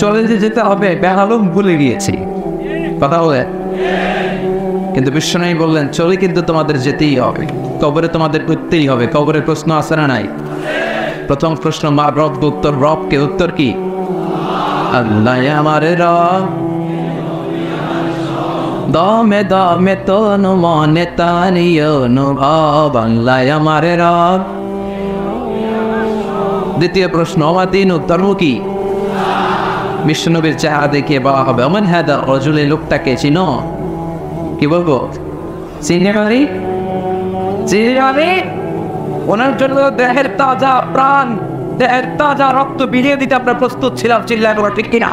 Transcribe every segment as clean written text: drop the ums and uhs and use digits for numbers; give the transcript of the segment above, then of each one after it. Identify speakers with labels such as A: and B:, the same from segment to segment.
A: চলে যেতে হবে বেহালুম ভুলে গিয়েছি। কথা বলে কিন্তু বিশ্বনবী বললেন চলে কিন্তু তোমাদের যেতেই হবে, কবরে তোমাদের উঠতেই হবে। কবরের প্রশ্ন আছে না নাই? প্রথম প্রশ্ন মা রব, উত্তর রবকে, উত্তর কি? আল্লাহ আমার রব, দমে দমে তনু মনে তারিও অনুভব, আল্লাহ আমার রব। দ্বিতীয় প্রশ্ন আমার দিন, ধর্ম কি? বিশ্বনবীর চেহারা দেখে বলা হবে অমান হাদা রাজুল, এই লোকটাকে চিনো? কি বলবো? চিনে পারি, চিনে পারি। ওনার জন্য দেহের তাজা প্রাণ, দেহের তাজা রক্ত বিলিয়ে দিতে আমরা প্রস্তুত ছিলাম। চিল্লায় বলা ঠিক কিনা?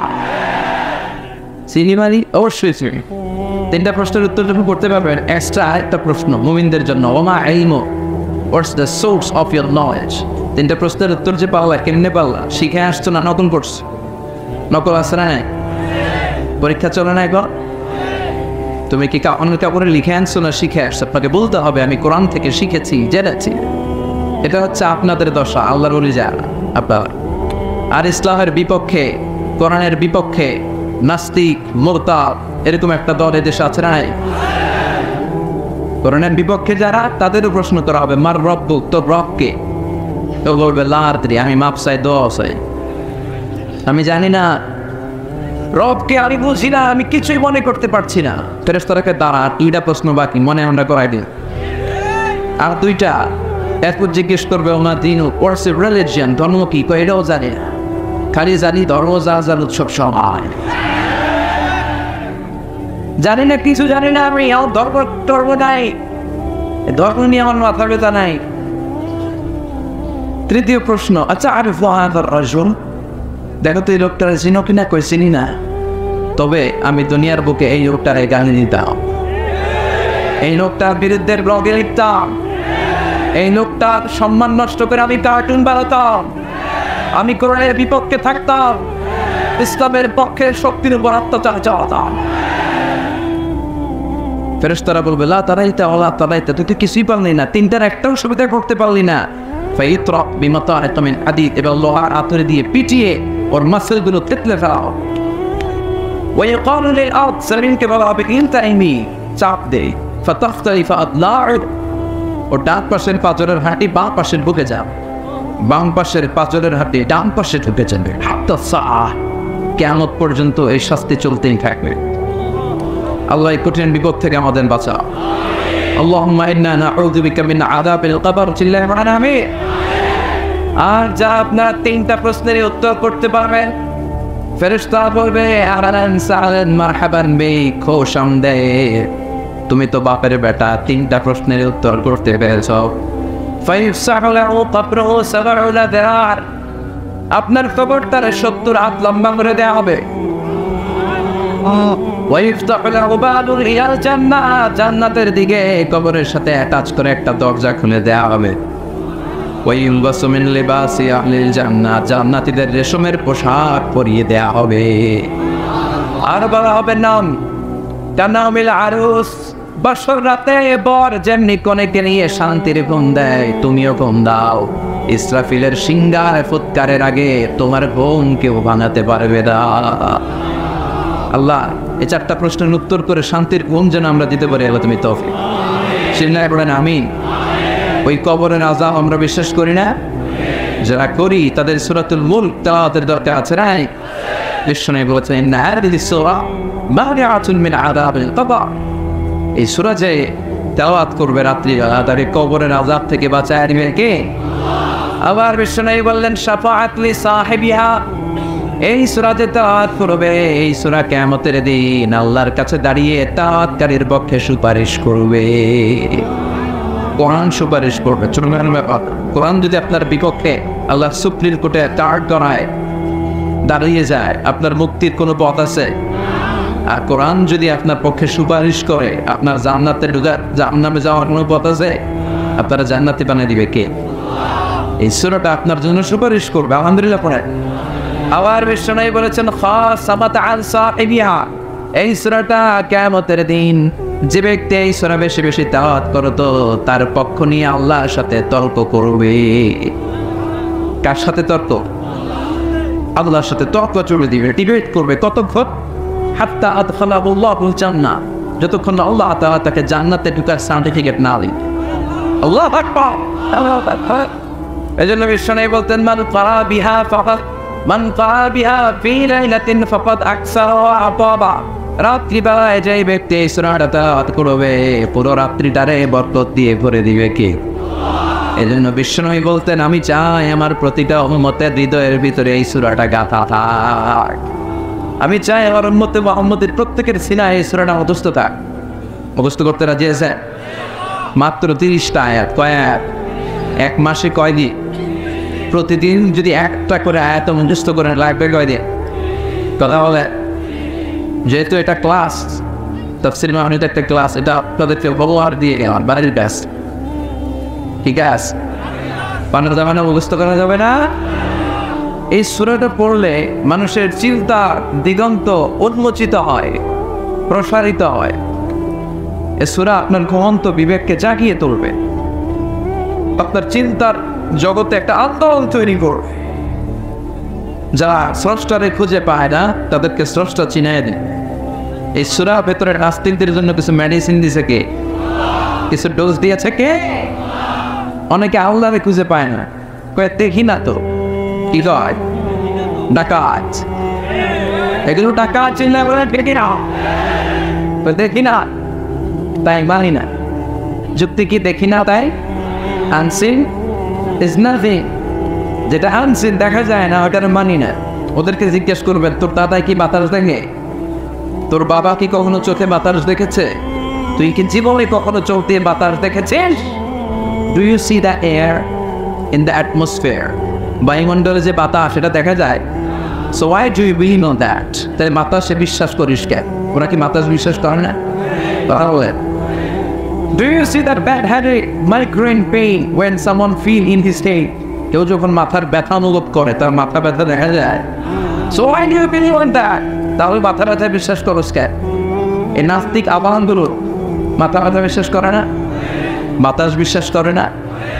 A: চিনি পারি, অবশ্যই চিনি। তিনটা প্রশ্নের উত্তর যখন করতে পারবেন, এক্সট্রা একটা প্রশ্ন মুমিনদের জন্য, ওমা ইলমু, what's the source of your knowledge. তিনটা প্রশ্নের উত্তর যে পাওয়া, কেমনে পাওয়া? শিখে আসছো না নকল করছো? নকল আছে না নাই? পরীক্ষা চলে না এখন? তুমি কি অন্য কাপড়ে লিখে আনছো না শিখে আসছো? আপনাকে বলতে হবে আমি কোরআন থেকে শিখেছি, জেনেছি। এটা হচ্ছে আপনাদের দশা, আল্লাহর ওলি যারা আপনার। আর ইসলামের বিপক্ষে, কোরআনের বিপক্ষে নাস্তিক, মুরতাদ, এরকম একটা দল এদেশে আছে না? কোরআনের বিপক্ষে যারা, তাদেরও প্রশ্ন করা হবে মার রব্বু, তোর রবকে? তো বলবে লাদ্রি, আমি মাপ চাই, দোয়া চাই, আমি জানি না রবকে, আমি বুঝি না, আমি কিছুই মনে করতে পারছি না। ফেরেশতাকে দাঁড়া, দুইটা প্রশ্ন বাকি, মনে আমরা করাই দিন। আর দুইটা, এরপর জিজ্ঞেস করবে ওনার দিন, হোয়াটস এ রিলিজিয়ন, ধর্ম কি? এটাও জানি না, খালি জানি ধর্ম যা যার উৎসব সময়। জানি না, কিছু জানি না আমি। ধর্ম নাই, ধর্ম নিয়ে আমার মাথা ব্যথা নাই। তৃতীয় প্রশ্ন, আচ্ছা আর রাজুল, দেখো তো এই লোকটার চিনো কিনা? কই চিনি না, তবে আমি দুনিয়ার বুকে এই লোকটারে গালি দিতাম, এই লোকটার বিরুদ্ধে ব্লগে লিখতাম, এই লোকটার সম্মান নষ্ট করে আমি কার্টুন বানাতাম, আমি কোরআনের বিপক্ষে থাকতাম, ইসলামের পক্ষে শক্তির উপর অত্যাচার চালাতাম। ফেরেশতারা বলবে লা তারাইতা ওয়ালা তারাইতা, তুই তো কিছুই পারলি না, তিনটার একটাও সুবিধা করতে পারলি না। ফাইত্রা বিমাতাআতা মিন হাদিদ, এবং লোহার আতরে দিয়ে পিটিয়ে ওর মাসলগুলো তেতলে ফেলাও। ওয়াইকালু লিল আরদ, জমিনকে বলা হবে ইনতাইমি, চাপ দে। ফাতাখতালিফা আদলাউ, ওর ডান পাশের পাঁজরের হাঁটি বাম পাশের বুকে যাও, বাম পাশের পাঁজরের হাঁটি ডান পাশে ঢুকে যাবে। হাত্তা সাআহ, কিয়ামত পর্যন্ত এই শাস্তি চলতেই থাকবে। আল্লাহ এই কঠিন বিপদ থেকে আমাদের বাঁচাও। আল্লাহুম্মা ইন্না নাউযু বিকা মিন আযাবিল কবর। চিল্লায়ে বলেন আমিন। আর যা আপনারা তিনটা প্রশ্নের উত্তর করতে পারবেন, ফেরেশতা বলবে আহলান সাহলান মারহাবান বিক, খুশামদেদ, তুমি তো বাপের বেটা, তিনটা প্রশ্নের উত্তর করতে পেরেছো। ফায়ুফসাহু লাহু কবরুহু ৭০ দিরার, আপনার কবর তার ৭০ হাত লম্বা করে দেওয়া হবে। জান্নাতের দিকে কবরের সাথে অ্যাটাচ করে একটা দরজা খুলে দেওয়া হবে। জান্নাতীদের রেশমের পোশাক পরিয়ে দেওয়া হবে। আর বলা হবে নাম তানামিল আরুস, বাসর রাতে বর যেমনি কনেকে নিয়ে শান্তির ঘুম দেয়, তুমিও ঘুম দাও। ইসরাফিলের সিংহায় ফুৎকারের আগে তোমার ঘুম কেউ ভাঙাতে পারবে না। আল্লাহ এই চারটা প্রশ্নের উত্তর করে শান্তির ঘুম যেন আমরা দিতে পারি, আল্লাহ তুমি তৌফিক। চিল্লায়ে বলেন আমিন। ওই কবরের আযাব আমরা বিশ্বাস করি না? যারা করি তাদের সূরাতুল মুলক তেলাওয়াতের দরকার আছে না? বিশ্বনবী বলেছেন ইন্না হাযিহিস সূরা মানিআতুন মিন আযাবিল কবর, এই সূরা যে তেলাওয়াত করবে রাত্রিবেলা তার কবরের আযাব থেকে বাঁচায় দিবে কে? আবার বিশ্বনবী বললেন শাফাআত লি সাহিবিহা, এই সূরা যে তেলাওয়াত করবে, এই সূরা কিয়ামতের দিন আল্লাহর কাছে দাঁড়িয়ে তেলাওয়াতকারীর পক্ষে সুপারিশ করবে। কোরআন সুপারিশ করবে, ছোটখাটো ব্যাপার। কোরআন যদি আপনার বিপক্ষে আল্লাহ সুপ্রিম কোর্টে দাঁড় করায়, দাঁড়িয়ে যায়, আপনার মুক্তির কোনো পথ আছে? আর কোরআন যদি আপনার পক্ষে সুপারিশ করে, আপনার জান্নাতে যাওয়ার কোনো পথ আছে? আপনারা জান্নাতি বানিয়ে দিবে কে? এই সূরাটা আপনার জন্য সুপারিশ করবে। আলহামদুলিল্লাহ পড়ে। আবার বিশ্বনবী বলেছেন খাসামাত আন সাহিবিহা, এই সূরাটা কিয়ামতের দিন যে ব্যক্তি এই সূরা বেশি বেশি তেলাওয়াত করত তার পক্ষ নিয়ে আল্লাহর সাথে তর্ক করবে। কার সাথে তর্ক? আল্লাহর সাথে তর্ক চলে দিবে, ডিবেট করবে। কতক্ষণ? হাত্তা আদখালাহুল্লাহুল জান্নাহ, যতক্ষণ না আল্লাহ তাআলা তাকে জান্নাতে ঢোকার সার্টিফিকেট না দিবে। আল্লাহু আকবার, আল্লাহু আকবার। এজন্য বিশ্বনবী বলতেন, মান ক্বারা বিহা ফি লাইলাতিন ফাকাদ আকসারা ওয়া আতাবা। রাত্রিবেলায় যে ব্যক্তি এই সূরাটা তেলাওয়াত করবে, পুরো রাত্রিটারে বরকত দিয়ে ভরে দিবে কে? এজন্য বিশ্বনবী বলতেন, আমি চাই আমার প্রতিটা উম্মতের হৃদয়ের ভিতরে এই সূরাটা গাঁথা থাক। আমি চাই আমার উম্মতে মুহাম্মদের প্রত্যেকের সিনায় এই সূরাটা মুখস্থ থাক। মুখস্থ করতে রাজি আছে? মাত্র 30টা আয়াত। কয় আয়াত? এক মাসে কয় দিন? প্রতিদিন যদি একটা করে আয়াত মুখস্থ করে লাগবে কয় দিন? কথা বলে, যেহেতু এটা ক্লাস, তাফসীর মাহফিল একটা ক্লাস, এটা আপনাদেরকে ব্যবহার দিয়ে গেলাম, বাড়ির ব্যাস। ঠিক আছে? পানের জামানা মুখস্থ করা যাবে না। এই সূরাটা পড়লে মানুষের চিন্তা দিগন্ত উন্মোচিত হয়, প্রসারিত হয়। এই সূরা আপনার ঘুমন্ত বিবেককে জাগিয়ে তুলবে, আপনার চিন্তার জগতে একটা আন্দোলন তৈরি করবে। যারা স্রষ্টারে খুঁজে পায় না তাদেরকে স্রষ্টা চিনায় দেয়। এই সূরা ভেতরে নাস্তিকদের জন্য কিছু মেডিসিন দিয়েছে কে? কিছু ডোজ দিয়েছে কে? অনেকে আল্লাহরে খুঁজে পায় না, কয়ে দেখি না তো। কি কয়? ডাকাত। এগুলো ডাকাত চিল্লা বলে দেখি না, দেখি না তাই মানি না। যুক্তি কি দেখি না তাই? Unseen is nothing. যেটা আনসিন, দেখা যায় না, ওটা মানি না। ওদেরকে জিজ্ঞেস করবেন, তোর দাদাই কি বাতাস দেখে? তোর বাবা কি কখনো চোখে বাতাস দেখেছে? তুই কি জীবনে কখনো চোখ দিয়ে বাতাস দেখেছিস? Do you see the air in the atmosphere? বায়ুমণ্ডলে যে বাতাস, সেটা দেখা যায়। So why do you believe on that? তাই বাতাসে বিশ্বাস করিস কেন? ওরা কি বাতাস বিশ্বাস করে না? বলেন, do you see that bad headache migraine pain when someone feel in his head? কেউ যখন মাথার ব্যথা অনুভব করে, তার মাথা ব্যথা দেখা যায়। So why do you believe on that? তাহলে মাথা ব্যথা বিশ্বাস করস কেন? এই নাস্তিক আবাহনগুলো মাথা ব্যথা বিশ্বাস করে না, বাতাস বিশ্বাস করে না,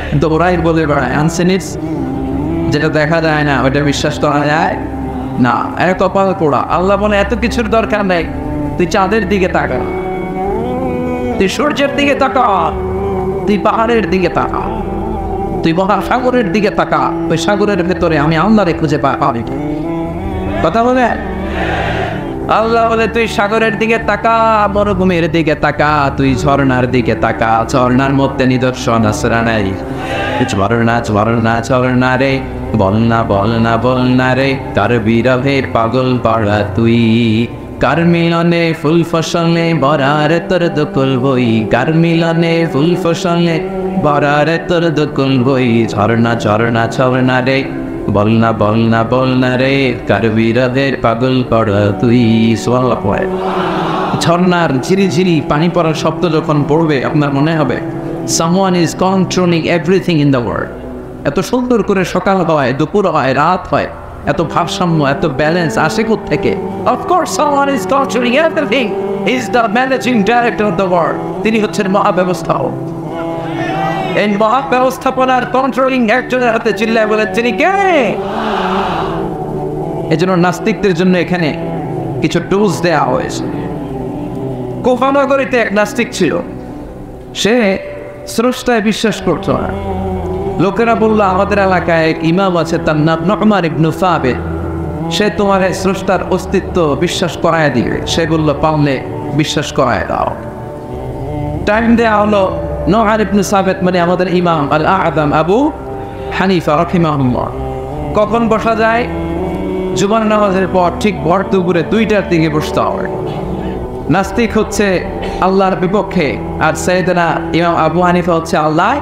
A: কিন্তু ওরাই বলে বেড়ায় আনসিনিস, যেটা দেখা যায় না ওটা বিশ্বাস করা যায় না। এক কপাল পোড়া। আল্লাহ বলে, এত কিছুর দরকার নেই, তুই চাঁদের দিকে তাকা, তুই সূর্যের দিকে তাকা, তুই পাহাড়ের দিকে তাকা, তুই মহাসাগরের দিকে তাকা। ওই সাগরের ভেতরে আমি আল্লাহরে খুঁজে পাবি। কথা বলে আল্লাহ বলে, তুই সাগরের দিকে তাকা, মরুভূমির দিকে তাকা, তুই ঝর্ণার দিকে তাকা। ঝর্ণার মধ্যে নিদর্শন আছে না নাই? ঝর্ণা ঝর্ণা ঝর্ণা রে, বলনা বলনা বলনা রে, কার বিরহের পাগল পড়া তুই। কার মিলনে ফুল ফসলে বরার তোর দকুল বই, কার মিলনে ফুল ফসলে বরার তোর দকুল বই। ঝর্ণা ঝর্ণা ঝর্ণা রে, বলনা বলনা বলনা রে, কার বিরহের পাগল পড়া তুই। সুবহানাল্লাহ পড়ে। ঝর্ণার ঝিরি ঝিরি পানি পড়ার শব্দ যখন পড়বে, আপনার মনে হবে someone is controlling everything in the world. এত সুন্দর করে সকাল হয়, দুপুর হয়, রাত হয়, এত ভারসাম্য, এত ব্যালেন্স আসে কোত্থেকে? Of course someone is controlling everything. He is the managing director of the world. তিনি হচ্ছেন মহাব্যবস্থাপক। এই মহাব্যবস্থাপনার কন্ট্রোলিং একজনের হাতে, চিল্লায় বলে, তিনি কে? এজন্য নাস্তিকদের জন্য এখানে কিছু টুলস দেওয়া হয়েছে। কুফা নগরীতে এক নাস্তিক ছিল, সে স্রষ্টায় বিশ্বাস করতো না। লোকেরা বলল, আমাদের এলাকায় এক ইমাম আছে, তার নাম নু'মান ইবনে সাবিত, সে তোমার স্রষ্টার অস্তিত্ব বিশ্বাস করায় দিবে। সে বলল, পারলে বিশ্বাস করায় দাও। টাইম দেওয়া হলো। নু'মান ইবনে সাবিত মানে আমাদের ইমাম আল আ'যাম আবু হানিফা রাহিমাহুল্লাহ। কখন বসা যায়? জুমার নামাজের পর ঠিক ভর দুপুরে 2টার দিকে বসতে হবে। নাস্তিক হচ্ছে আল্লাহর বিপক্ষে, আর সাইয়েদনা ইমাম আবু হানিফা হচ্ছে আল্লাহর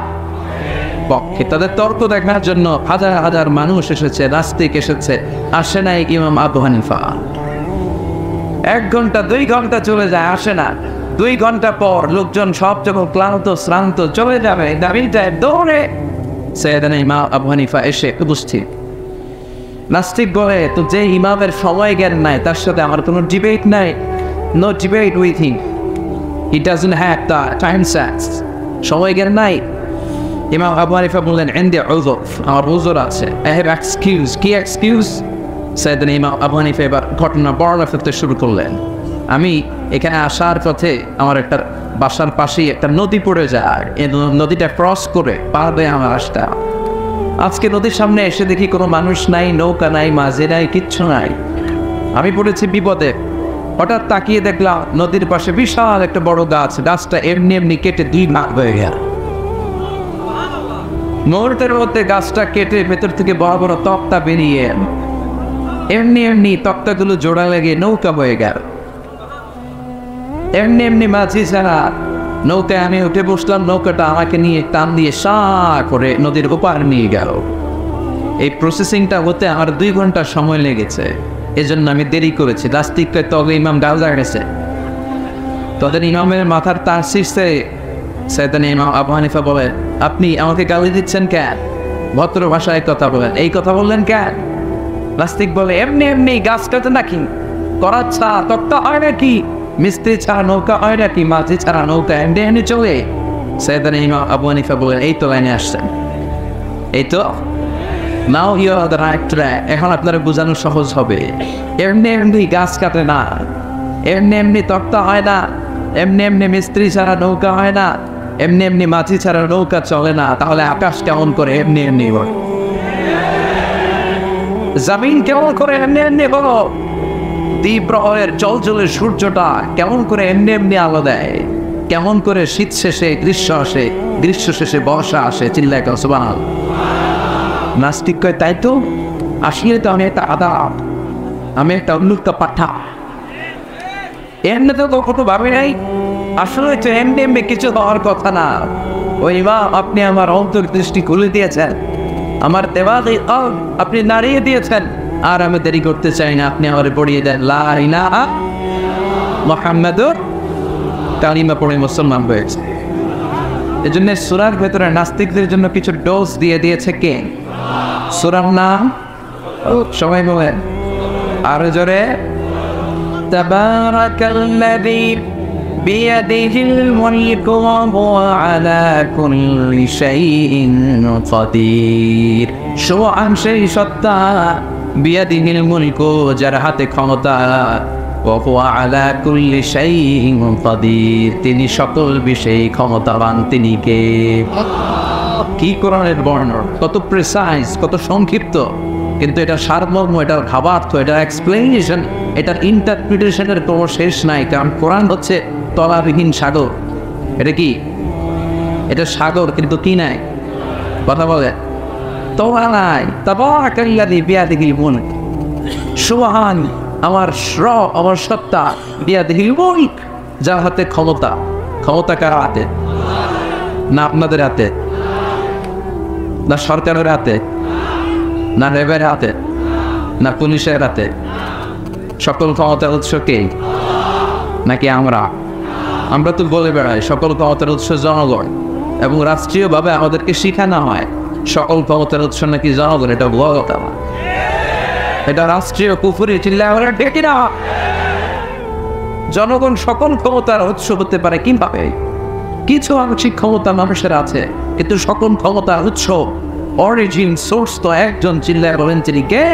A: পক্ষে। তাদের তর্ক দেখার জন্য হাজার হাজার মানুষ এসেছে, নাস্তিক এসেছে, আসে নাই ইমাম আবু হানিফা। 1 ঘন্টা 2 ঘন্টা চলে যায়, আসে না। 2 ঘন্টা পর লোকজন সব যখন ক্লান্ত শ্রান্ত চলে যাবে, দাবিটায় দৌড়ে সাইয়েদনা ইমাম আবু হানিফা এসে উপস্থিত। নাস্তিক বলে, তো যে ইমামের সময় জ্ঞান নাই, তার সাথে আমার কোনো ডিবেট নাই। No debate with him. He doesn't have the time sense. সময় জ্ঞান নাই। ইমাম আবু হানিফা বললেন, ইনদি উযর, আমার উযর আছে। I have excuse. কি excuse? সাইয়েদনা ইমাম আবু হানিফা এবার ঘটনা বর্ণনা করতে শুরু করলেন। আমি এখানে আসার পথে আমার একটা বাসার পাশেই একটা নদী পড়ে যায়, এই নদীটা ক্রস করে পার হয়ে আমার আসতে। আজকে নদীর সামনে এসে দেখি কোনো মানুষ নাই, নৌকা নাই, মাঝে নাই, কিচ্ছু নাই। আমি পড়েছি বিপদে। হঠাৎ তাকিয়ে দেখলাম নদীর পাশে বিশাল একটা বড় গাছ, গাছটা এমনি এমনি কেটে 2 ভাগ হয়ে গেল। মুহূর্তের মধ্যে গাছটা কেটে ভেতর থেকে বড় বড় তক্তা বেরিয়ে এমনি এমনি তক্তাগুলো জোড়া লেগে নৌকা হয়ে গেল। এমনি এমনি মাঝি ছাড়া নৌকায় আমি উঠে বসলাম, নৌকাটা আমাকে নিয়ে টান দিয়ে সা করে নদীর ওপার নিয়ে গেল। এই প্রসেসিংটা হতে আমার 2 ঘন্টা সময় লেগেছে, এজন্য আমি দেরি করেছি। লাস্টিকটা তবে ইমাম গাউজা গেছে, তাদের ইমামের মাথার তার শীর্ষে সাইয়েদনা ইমাম আবু হানিফা বলেন, আপনি আমাকে গালি দিচ্ছেন কেন? ভদ্র ভাষায় কথা বলেন, এই কথা বললেন কেন? লাস্টিক বলে, এমনি এমনি গাছ কাটে নাকি? করার ছাড়া তক্তা হয় নাকি? মিস্ত্রি ছাড়া নৌকা হয় নাকি? মাঝি ছাড়া নৌকা এমনি এমনি চলে? সাইয়েদনা ইমাম আবু হানিফা বলেন, এই তো লাইনে আসছেন, এই তো now you are the right track. এখন আপনারা বোঝানো সহজ হবে। এমনি এমনি গাছ কাটে না, এমনি এমনি তক্তা হয় না, এমনি এমনি মিস্ত্রি ছাড়া নৌকা হয় না, এমনি এমনি মাঝি ছাড়া নৌকা চলে না। তাহলে আকাশ কেমন করে এমনি এমনি বল? জমিন কেমন করে এমনি এমনি বলো? দ্বীপ্রহরের জলজলের সূর্যটা কেমন করে এমনি এমনি আলো দেয়? কেমন করে শীত শেষে গ্রীষ্ম আসে, গ্রীষ্ম শেষে বর্ষা আসে? চিল্লায় কেন সুবহানাল্লাহ। নাস্তিক কয়, তাই তো, আসলে তো আমি একটা আদাব, আমি একটা উন্মুক্ত পাঠা। এমনি তো কখনো ভাবি নাই, আসলে তো এমনি এমনি কিছু হওয়ার কথা না। ওই মা, আপনি আমার অন্তর্দৃষ্টি খুলে দিয়েছেন, আমার দেওয়ালে আপনি নাড়িয়ে দিয়েছেন। আর আমি দেরি করতে চাই না, আপনি আমার পড়িয়ে দেন লা ইলাহা মুহাম্মাদুর, কালিমা পড়ে মুসলমান হয়েছে। এজন্য সূরার ভেতরে নাস্তিকদের জন্য কিছু ডোজ দিয়ে দিয়েছে কে? সূরার নাম সবাই বলেন আরো জোরে, তাবারাকাল্লাযী বিয়াদিহিল মুলকু ওয়া হুয়া আলা কুল্লি শাইইন কাদির। সুবহান সেই সত্তা, বিয়াদিহিল মুলকু, যার হাতে ক্ষমতা, ওয়া হুয়া আলা কুল্লি শাইইন কাদির, তিনি সকল বিষয়ে ক্ষমতাবান। তিনি কে? কি কোরআনের বর্ণনা, কত প্রিসাইজ, কত সংক্ষিপ্ত, কিন্তু এটা সারমর্ম, এটার ভাবার্থ, এটার এক্সপ্লেনেশন, এটার ইন্টারপ্রিটেশনের কোনো শেষ নাই। কারণ কোরআন হচ্ছে তলাবিহীন সাগর। এটা কি? এটা সাগর, কিন্তু কি নাই? কথা বলে তলা নাই। তাবারাকাল্লাযী বিয়াদিহিল মুলক, সুবহান আমার আমার সত্তা, বিয়াদিহিল মুলক, যার হাতে ক্ষমতা। ক্ষমতা কার হাতে? না আপনাদের হাতে, না সরকারের হাতে, না রেবের হাতে, না পুলিশের হাতে? সকল ক্ষমতার উৎস কে? নাকি আমরা? আমরা তো বলে বেড়াই সকল ক্ষমতার উৎস জনগণ, এবং রাষ্ট্রীয়ভাবে আমাদেরকে শিখানো হয় সকল ক্ষমতার উৎস নাকি জনগণ। এটা ভুয়া কথা, এটা রাষ্ট্রীয় কুফরি। চিল্লায় আমরা ডেকে না। জনগণ সকল ক্ষমতার উৎস হতে পারে কিভাবে? কিছু আংশিক ক্ষমতা মানুষের আছে, কিন্তু সকল ক্ষমতার উৎস, অরিজিন, সোর্স তো একজন। চিল্লায় বলেন তিনি কে?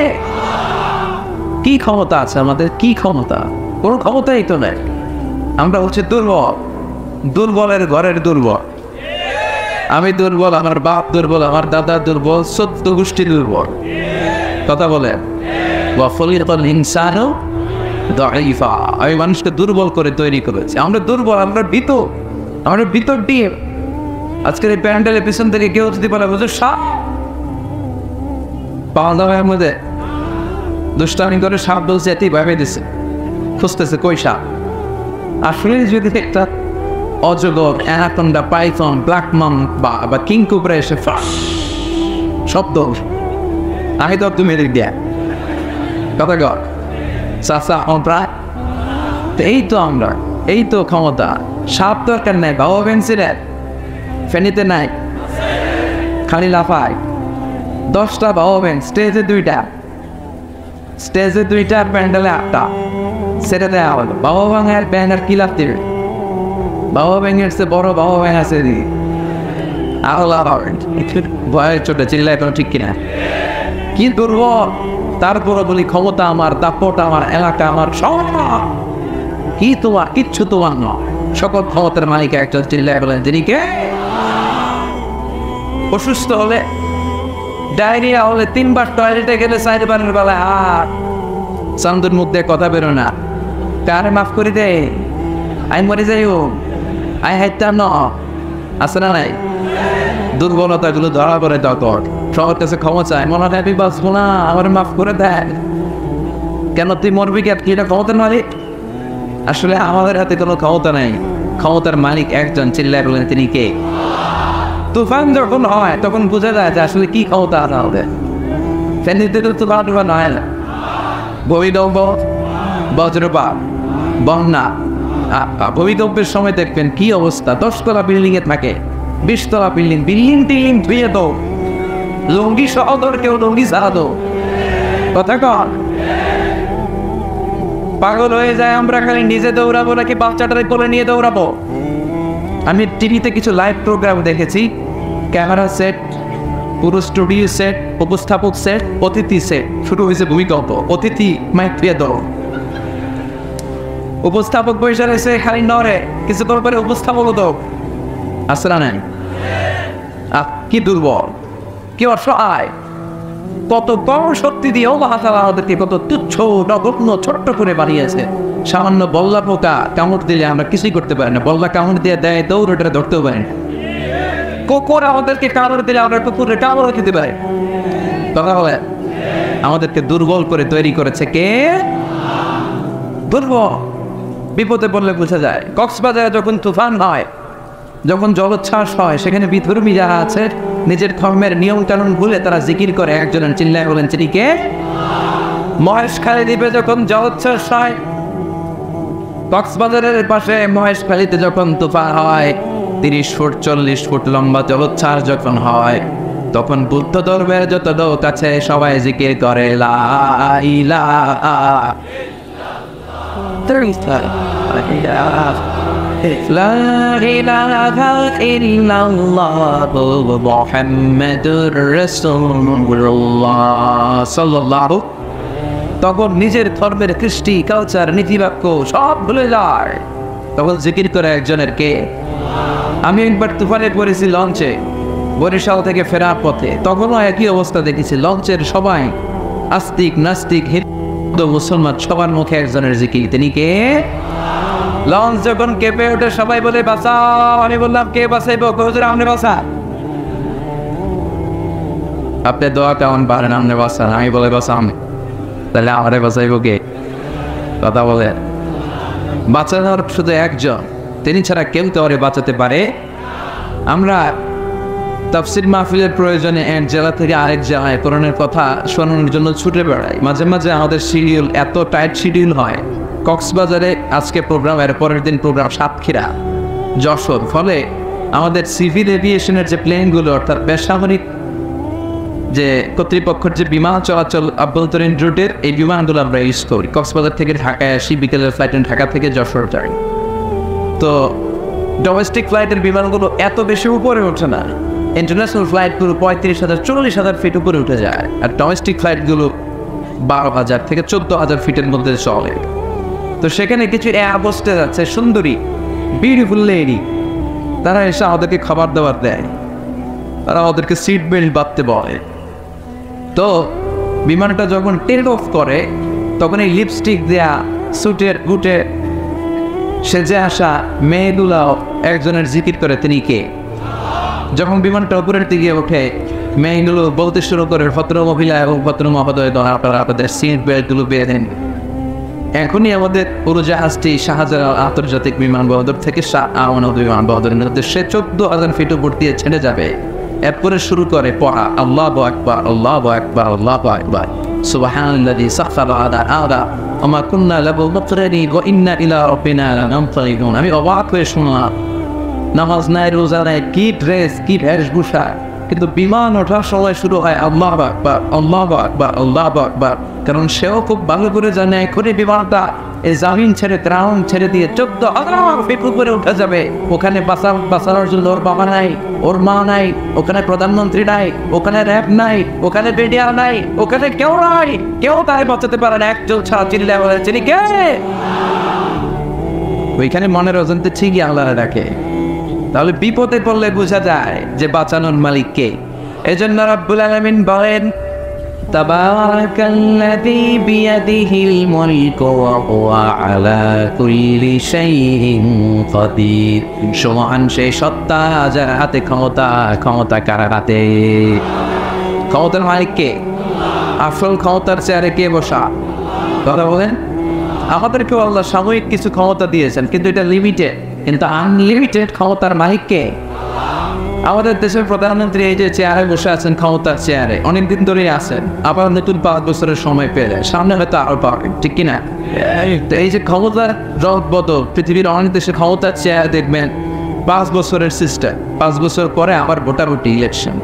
A: কি ক্ষমতা আছে আমাদের? কি ক্ষমতা? কোনো ক্ষমতাই তো নেই। আমরা হচ্ছে দুর্বল, দুর্বলের ঘরের দুর্বল। আমি দুর্বল, আমার বাপ দুর্বল, আমার দাদা দুর্বল, 14 গোষ্ঠী দুর্বল। কথা বলেন, ওয়া খুলিকাল ইনসানু দাঈফা, আমি মানুষকে দুর্বল করে তৈরি করেছি। আমরা দুর্বল, আমরা ভীত, আমরা ভিতর দিয়ে। আজকের এই প্যান্ডেলের পিছন থেকে কেউ যদি বলে বুঝো সাপ, পাওয়া দাওয়ার মধ্যে দুষ্টামি করে সাপ বলছে, এতেই ভেবে দিচ্ছে, খুঁজতেছে কই সাপ। আসলে যদি একটা অজগর, অ্যানাকোন্ডা, পাইথন, ব্ল্যাক মাম বা কিং কোবরা এসে শব্দ, আমি তো তুমি দিয়া কথা গর চাষা আমরা, এই তো আমরা, এই তো ক্ষমতা। সাপ দরকার নাই, বাবা পেন্সিলের ফেনিতে নাই, খালি লাফায়। 10টা বাবা ব্যাংক, স্টেজে 2টা, স্টেজে 2টা, প্যান্ডেলে 8টা, সেটা দেওয়া হলো। বাবা ব্যাঙের ব্যাঙের কি লাভ দেবে? বাবা ব্যাঙের সে বড় বাবা ব্যাঙ আছে দিদি, আল্লাহ ভয়ের চোটে চিল্লায় কোনো ঠিক কিনা? কি দুর্বল, তারপরে বলি ক্ষমতা আমার, দাপট আমার, এলাকা আমার, সব কি তোমার, কিচ্ছু তোমার নয়। সকল ক্ষমতার মালিক একজন, চিল্লায় বলেন তিনি কে? অসুস্থ হলে, ডায়রিয়া হলে 3 বার টয়লেটে গেলে 4 বারের বেলায় আর চান্দুর মুখ দিয়ে কথা বেরো না, কারে মাফ করে দে, আই মরে যাইও, আই হাইতাম ন, আছে না নাই? দুর্বলতাগুলো ধরা পড়ে তখন সবার কাছে ক্ষমা চায়, মনে হয় আমি বাঁচবো না, আমার মাফ করে দেয়। কেন তুই মরবি? কি এটা ক্ষমতার মালিক? আসলে আমাদের হাতে কোনো ক্ষমতা নেই, ক্ষমতার মালিক একজন, চিল্লায় বলেন তিনি কে? তুফান যখন হয় তখন বোঝা যায় যে আসলে কি ক্ষমতা আছে আমাদের। ফেনীতে তো তুফান হয় না, ভূমিকম্প, বজ্রপাত, বন্যা, ভূমিকম্পের সময় দেখবেন কি অবস্থা, 10 তলা বিল্ডিং এ থাকে, 20 তলা বিল্ডিং, টিল্ডিং ধুয়ে দো, লুঙ্গি সহ ধর, কেউ লুঙ্গি ছাড়া দো, কথা কর। পাগল হয়ে যায় আমরা, খালি নিজে দৌড়াবো নাকি বাচ্চাটারে কোলে নিয়ে দৌড়াবো। আমি টিভিতে কিছু লাইভ প্রোগ্রাম দেখেছি, ক্যামেরা সেট, পুরো স্টুডিও সেট, উপস্থাপক সেট, অতিথি সেট, শুরু হয়েছে ভূমিকম্প, অতিথি মাইক দিয়ে দাও, উপস্থাপক বসে রয়েছে খালি নড়ে, কিছু পরে উপস্থাপক দাও, আসরা নাই। কি দুর্বল, কি অসহায়, কত কম শক্তি দিয়েও আমাদেরকে কত তুচ্ছ নগণ্য ছোট্ট করে বানিয়েছে। সামান্য বল্লা পোকা কামড় দিলে আমরা কিছুই করতে পারি না, বল্লা কামড় দিয়ে দেয় দৌড়, ওটা ধরতেও পারি না। কুকুর আমাদেরকে কামড় দিলে আমরা কুকুরের কামড় খেতে পারি। কথা বলে আমাদেরকে দুর্বল করে তৈরি করেছে কে? দুর্বল। বিপদে পড়লে বোঝা যায়। কক্সবাজারে যখন তুফান হয়, যখন জলোচ্ছ্বাস হয়, সেখানে বিধর্মী যারা আছে নিজের ধর্মের নিয়ম কানুন ভুলে তারা জিকির করে, একজনের চিল্লায় বলেন তিনি কে? মহেশখালী দ্বীপে যখন জলোচ্ছ্বাস হয়, কক্সবাজারের পাশে মহেশখালীতে যখন তুফান হয়, 30 ফুট 40 ফুট লম্বা জলোচ্ছ্বাস যখন হয়, তখন বুদ্ধ ধর্মের যত লোক আছে সবাই জিকির করে লা ইলাহা লা ইলাহা ইল্লাল্লাহু মুহাম্মাদুর রাসূলুল্লাহ সাল্লাল্লাহু। তখন নিজের ধর্মের কৃষ্টি, কালচার, নীতিবাক্য সব ভুলে যায়, তখন জিকির করে একজনের কে? আমি একবার তুফানে পড়েছি লঞ্চে, বরিশাল থেকে ফেরার পথে, তখনও একই অবস্থা দেখেছি। লঞ্চের সবাই আস্তিক, নাস্তিক, হিন্দু, মুসলমান, সবার মুখে একজনের জিকির, তিনি কে? লঞ্চ যখন কেঁপে ওঠে সবাই বলে বাঁচাও। আমি বললাম কে বাঁচাইব? হুজুর আপনি বাঁচা। আপনি দোয়া কেমন পারেন, আপনি বাঁচান। আমি বলে বাঁচাম, তাহলে আমারে বাঁচাইব কে? কথা বলে বাঁচানোর শুধু একজন, তিনি ছাড়া কেউ তো ওরে বাঁচাতে পারে। আমরা তাফসির মাহফিলের প্রয়োজনে এক জেলা থেকে আরেক জেলায় কোরআনের কথা শোনানোর জন্য ছুটে বেড়াই। মাঝে মাঝে আমাদের শিডিউল এত টাইট শিডিউল হয়, কক্সবাজারে আজকে প্রোগ্রাম, এর পরের দিন প্রোগ্রাম সাতক্ষীরা, যশোর। ফলে আমাদের সিভিল এভিয়েশনের যে প্লেনগুলো, অর্থাৎ বেসামরিক যে কর্তৃপক্ষের যে বিমান চলাচল আভ্যন্তরীণ রুটের, এই বিমানগুলো আমরা ইউজ করি। কক্সবাজার থেকে ঢাকায় আসি, বিকেলের ফ্লাইটে ঢাকা থেকে যশোর যাই। তো ডোমেস্টিক ফ্লাইটের বিমানগুলো এত বেশি উপরে ওঠে না, ইন্টারন্যাশনাল ফ্লাইটগুলো 35,000 40,000 ফিট উপরে উঠে যায়, আর ডোমেস্টিক ফ্লাইটগুলো 12,000 থেকে 14,000 ফিটের মধ্যে চলে। তো সেখানে কিছু এয়ার হোস্টেস আছে, সুন্দরী, বিউটিফুল লেডি, তারা এসে আমাদেরকে খাবার দাবার দেয়, তারা আমাদেরকে সিট বেল্ট বাঁধতে বলে। তো বিমানটা যখন টেক অফ করে, তখন এই লিপস্টিক দেয়া, সুটের বুটে সেজে আসা মেয়েগুলাও একজনের জিকির করে, তিনি কে? যখন বিমানটা উপরের দিকে ওঠে, মেয়েগুলো বলতে শুরু করে, ভদ্র মহিলা এবং ভদ্র মহোদয়, আপনারা আপনাদের সিট বেল্টগুলো বেঁধে নিন। এখনই আমাদের উড়োজাহাজটি শাহজালাল আন্তর্জাতিক বিমানবন্দর থেকে শাহ আমানত বিমানবন্দরের উদ্দেশ্যে 14,000 ফিট উপর দিয়ে ছেড়ে যাবে। এরপরে শুরু করে পড়া আল্লাহু আকবার, আল্লাহু আকবার, আল্লাহু আকবার, সুবহানাল্লাযী সাখখারা লানা হাযা ওয়া মা কুন্না লাহু মুকরিনিন ওয়া ইন্না ইলা রাব্বিনা লামুনকালিবুন। আমি অবাক হয়ে শুনলাম, নামাজ নাই, রোজা নাই, কি ড্রেস, কি বেশভূষা, কিন্তু বিমান ওঠার সময় শুরু হয় আল্লাহু আকবার, আল্লাহু আকবার, আল্লাহু আকবার। কারণ সেও খুব ভালো করে জানে এখনই বিমানটা এই জামিন ছেড়ে গ্রাউন্ড ছেড়ে দিয়ে 14,000 ফিট উপরে উঠে যাবে। ওখানে বাঁচানোর জন্য ওর বাবা নাই, ওর মা নাই, ওখানে প্রধানমন্ত্রী নাই, ওখানে র্যাব নাই, ওখানে মিডিয়া নাই, ওখানে কেউ নাই, কেউ তাই বাঁচাতে পারে না। একজন ছাড়া চিল্লা বলে চিনি কে? ওইখানে মনের অজান্তে ঠিকই আল্লাহ ডাকে। তাহলে বিপদে পড়লে বোঝা যায় যে বাঁচানোর মালিক কে। এজন্য রাব্বুল আলামিন বলেন, তাবারাকাল্লাযী বিয়াদিহিল মুলকু ওয়া হুয়া আলা কুল্লি শাইইন কাদির। সমান সেই সত্তা যার হাতে ক্ষমতা, ক্ষমতা কার হাতে? ক্ষমতার মালিক কে? আসল ক্ষমতার চেয়ারে কে বসা? কথা বলেন। আমাদেরকেও আল্লাহ সাময়িক কিছু ক্ষমতা দিয়েছেন, কিন্তু এটা লিমিটেড। কিন্তু আনলিমিটেড ক্ষমতার মালিক কে? আমাদের দেশের প্রধানমন্ত্রী এই যে চেয়ারে বসে আছেন, ক্ষমতার চেয়ারে অনেকদিন ধরেই আছেন, আবার নতুন 5 বছরের সময় পেলে সামনে হয়তো আরো পাবে, ঠিক কিনা? এই যে ক্ষমতার রদবদল, পৃথিবীর অনেক দেশে ক্ষমতার চেয়ার দেখবেন 5 বছরের সিস্টেম, 5 বছর পরে আবার ভোটাভুটি ইলেকশন।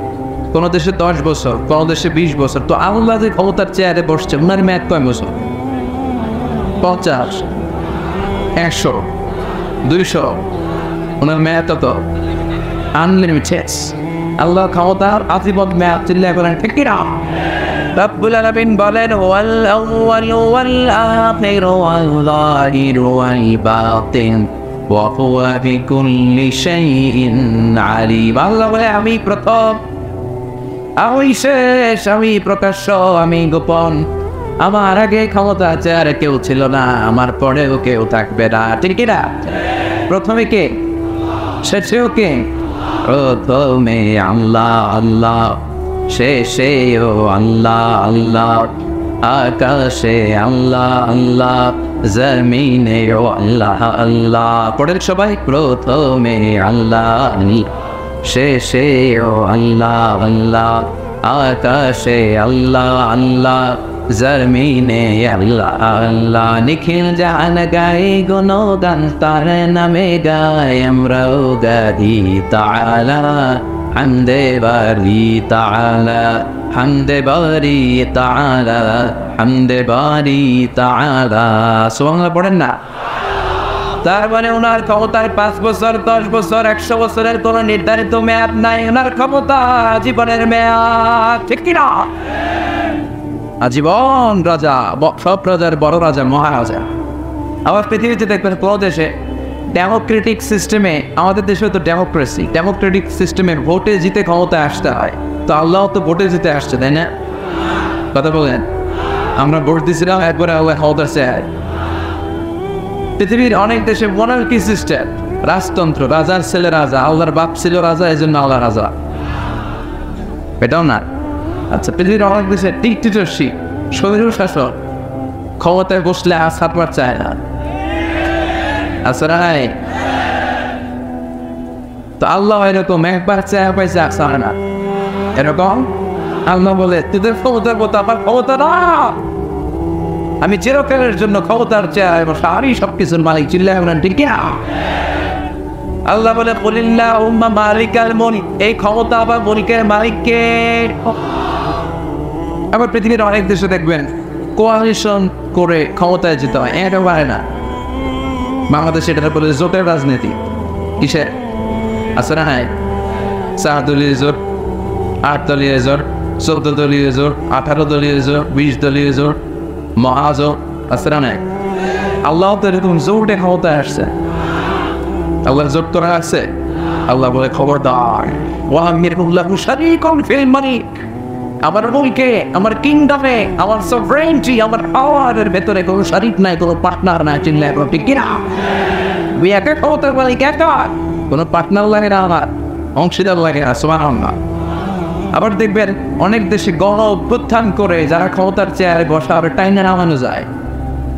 A: কোন দেশে 10 বছর, কোন দেশে 20 বছর। তো আল্লাহ যে ক্ষমতার চেয়ারে বসছে, ওনার মেয়াদ কয় বছর? 50, 100, 200। ওনার মেয়াদ তো আনলিমিটেড। আল্লাহ ক্ষমতার আজীবন মেয়াদ। চিল্লায় বলেন ঠিক কি না? রব্বুল আলামিন বলেন, ওয়াল আউয়ালু ওয়াল আখিরু ওয়াল যাহিরু ওয়াল বাতিন ওয়া হুয়া বিকুল্লি শাইইন আলিম। আল্লাহ বলে, আমি প্রথম, আমি শেষ, আমি প্রকাশ্য, আমি গোপন। আমার আগে ক্ষমতা চেয়ারে কেউ ছিল না, আমার পরেও কেউ থাকবে না, ঠিক কি না? প্রথমে কে, শেষেও কে? প্রথমে আল্লাহ আল্লাহ, শেষেও আল্লাহ আল্লাহ, আকাশে আল্লাহ আল্লাহ, জমিনেও আল্লাহ আল্লাহ। পড়েন সবাই, প্রথমে আল্লাহ, শেষেও আল্লাহ আল্লাহ, আকাশে আল্লাহ আল্লাহ, জমিনে আল্লাহ আল্লাহ। নিখিল জাহান গায়ে গুণগান, তার নামে গায় আমরাও গাহি তাআলা, হামদে বারি তাআলা, হামদে বারি তাআলা, হামদে বারি তাআলা। সুবহানাল্লাহ পড়েন না? তার মানে ওনার ক্ষমতায় 5 বছর, 10 বছর, 100 বছরের কোনো নির্ধারিত মেয়াদ নাই। ওনার ক্ষমতা জীবনের মেয়াদ, ঠিক কিনা? আজীবন রাজা, সব রাজার বড় রাজা, মহারাজা। আবার পৃথিবীতে দেখবেন কোন দেশে ডেমোক্রেটিক সিস্টেমে, আমাদের দেশে তো ডেমোক্রেসি, ডেমোক্রেটিক সিস্টেমে ভোটে জিতে ক্ষমতায় আসতে হয়। তো আল্লাহ তো ভোটে জিতে আসছে, তাই না? কথা বলেন। আমরা ভোট দিয়েছিলাম, একবারে আল্লাহ ক্ষমতার চেয়ার। পৃথিবীর অনেক দেশে মনার্কি সিস্টেম, রাজতন্ত্র, রাজার ছেলে রাজা, আল্লাহর বাপ ছিল রাজা, এই জন্য আল্লাহ রাজা। এটাও না। আচ্ছা, পৃথিবীর অনেক দেশে ডিক্টেটরশিপ, স্বৈর শাসন, ক্ষমতায় বসলে আর ছাড়বার চায় না। আচ্ছা নাই? তো আল্লাহ এরকম একবার চায় পাইছে, আসা না এরকম। আল্লাহ বলে, তোদের ক্ষমতার মতো আমার ক্ষমতা না, আমি চিরকালের জন্য ক্ষমতার চেয়ারে বসা, আমি সবকিছুর মালিক। চিল্লায় বলেন ঠিক না? আল্লাহ বলে, কুলিল্লাহুম্মা মালিকাল মুলক, এই ক্ষমতা আবার মুলকের মালিককে। আবার পৃথিবীর অনেক দেশে দেখবেন কোয়ালিশন করে ক্ষমতায় যেতে হয়, এটা পারে না। বাংলাদেশে এটা বলে জোটের রাজনীতি। কিসে আছে না? হ্যাঁ, 4 দলীয় জোট, 8 দলীয় জোট, 14 দলীয় জোট, 18 দলীয় জোট, 20 দলীয় জোট, মহাজোট, আছে না? আল্লাহ তো এরকম জোটে ক্ষমতায় আসছে। আল্লাহ জোট করা আছে। আল্লাহ বলে, খবরদার, ওয়ামিরুল্লাহু শারীকুন ফিল মুলক, আমার মুলকে, আমার কিংডমে, আমার সভরেনিটি, আমার পাওয়ারের ভেতরে কোনো শরীক নাই, কোনো পার্টনার নাই। চিল্লায় ঠিক কিনা? আমি একা ক্ষমতার মালিক, একা, কোনো পার্টনার লাগে না, আমার অংশীদার লাগে না। সুবহানাল্লাহ। আবার দেখবেন অনেক দেশে গণ অভ্যুত্থান করে যারা ক্ষমতার চেয়ারে বসা, আবার টাইনে নামানো যায়।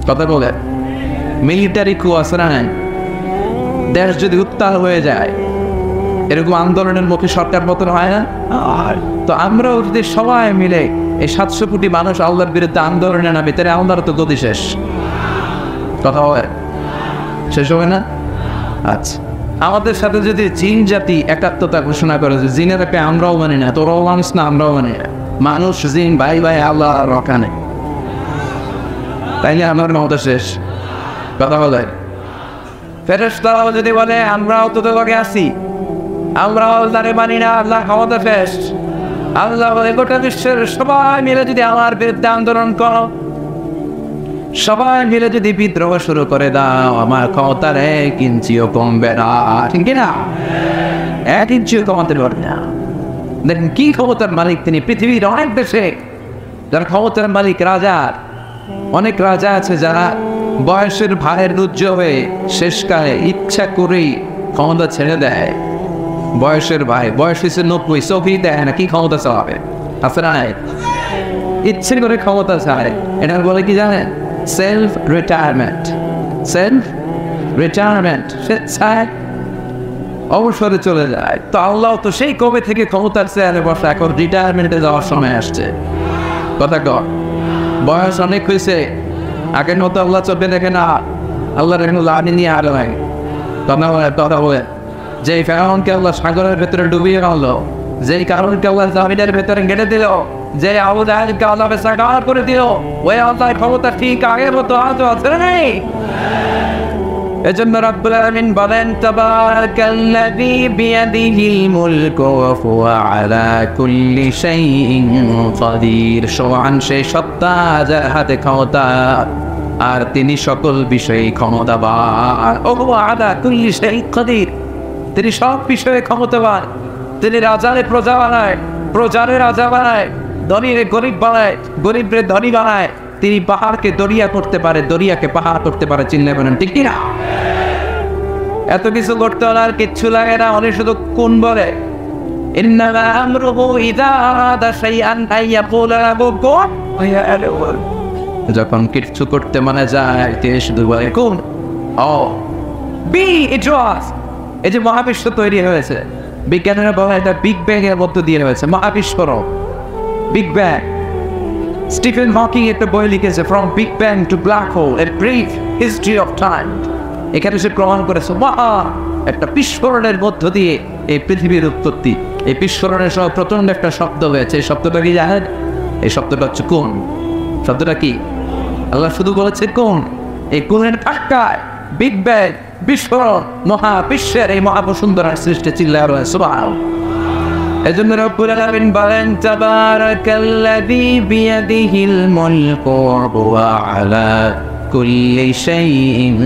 A: কথা বলে, মিলিটারি কু আছে না? দেশ যদি উত্তাল হয়ে যায়, এরকম আন্দোলনের মুখে সরকার পতন হয় না? তো আমরাও যদি সবাই মিলে এই 700 কোটি মানুষ আল্লাহর বিরুদ্ধে আন্দোলনে নামে, তাহলে আল্লাহর তো গতি শেষ। কথা হবে? শেষ হবে না? আচ্ছা, আমাদের সাথে যদি জিন জাতি একাত্মতা ঘোষণা করে, যে জিনেরাকে আমরাও মানি না, তোরাও মানুষ না, আমরাও মানি না, মানুষ জিন ভাই ভাই, আল্লাহ রক্ষা নেই, তাইলে আমার ক্ষমতা শেষ। কথা বলে ফেরেশতারাও যদি বলে আমরাও তো তোকে আছি, আমরাও আল্লাহরে মানি না, আল্লাহ ক্ষমতা ফেস, আল্লাহ বলে গোটা বিশ্বের সবাই মিলে যদি আমার বিরুদ্ধে আন্দোলন করো, সবাই মিলে যদি বিদ্রোহ শুরু করে দাও, আমার ক্ষমতার 1 ইঞ্চিও কমবে না। ঠিক না? 1 ইঞ্চিও কমাতে পারবে না। দেখেন কি ক্ষমতার মালিক তিনি। পৃথিবীর অনেক দেশে যারা ক্ষমতার মালিক, রাজার অনেক রাজা আছে যারা বয়সের ভাইয়ের রুজ্জ হয়ে শেষকালে ইচ্ছা করেই ক্ষমতা ছেড়ে দেয়। বয়সের ভাই, বয়স হচ্ছে 90, চোখেই দেয় না, কি ক্ষমতা চালাবে? আছে না? ইচ্ছে করে ক্ষমতা চায়। এটা বলে কি জানেন? Self retirement. সেলফ রিটায়ারমেন্ট, সে চায় অবসরে চলে যায়। তো আল্লাহ তো সেই কবে থেকে ক্ষমতার চেয়ারে বসা, এখন রিটায়ারমেন্টে যাওয়ার সময় আসছে। কথা কর, বয়স অনেক হয়েছে, আগের মতো আল্লাহ চোখে দেখে না, আল্লাহর এখন লাভি নিয়ে আলো হয়। কথা বলে যেই ফেরাউনকে আল্লাহ সাগরের ভেতরে ডুবিয়ে আনলো, যেই কারণকে আল্লাহ জামিনের ভেতরে গেড়ে দিল, যে আবু জাহেলকে আল্লাহ সাকার করে দিল, ওই আল্লাহর ক্ষমতা ঠিক আগের মতো আজও আছে নেই। এজন্য রাব্বুল আলামিন বলেন তাবারাকাল্লাযী বিয়াদিহিল মুলকু ওয়া হুয়া আলা কুল্লি শাইইন কাদির। সোহান সেই সত্তা যার হাতে ক্ষমতা, আর তিনি সকল বিষয়ে ক্ষমতাবান। ও হুয়া আলা কুল্লি শাইইন কাদির, তিনি সব বিষয়ে ক্ষমতাবান। তিনি রাজারে প্রজা বানায়, প্রজারে রাজা বানায়, ধনীরে গরিব বানায়, গরিবরে ধনী বানায়। তিনি পাহাড়কে দরিয়া করতে পারে, দরিয়াকে পাহাড় করতে পারে। চিল্লায় বলেন ঠিক কিনা? এত কিছু করতে হলে আর কিচ্ছু লাগে না, উনি শুধু কোন বলে ইন্নামা আমরুহু ইযা আরাদা শাইআন আইয়াকুলা লাহু কুন ফায়াকুন। যখন কিছু করতে মনে যায় তিনি শুধু বলে কোন, ও বি ইট ওয়াজ। এই যে মহাবিশ্ব তৈরি হয়েছে, বিজ্ঞানীরা বলে এটা বিগ ব্যাং এর মধ্য দিয়ে হয়েছে। মহাবিস্ফোরণ, বিগ ব্যাং। স্টিফেন হকিং একটা বই লিখেছে from big bang two black hole, a brief history of time. এখানে সে প্রমাণ করেছে মহা একটা বিস্ফোরণের মধ্য দিয়ে এই পৃথিবীর উৎপত্তি। এই বিস্ফোরণের সময় প্রচন্ড একটা শব্দ হয়েছে। এই শব্দটা কি জানেন? এই শব্দটা হচ্ছে কোন। শব্দটা কি? আল্লাহ শুধু বলেছে কোন। এই কোনের ধাক্কায় বিগ ব্যাং, বিস্ফোরণ, মহাবিশ্বের এই মহাবসুন্ধরার সৃষ্টি। চিল্লায় সুবহানাল্লাহ। এজন্য রব্বুল আলামিন বলেন তাবারাকাল্লাযী বিয়াদিহিল মুলকু ওয়া হুয়া আলা কুল্লি শাইইন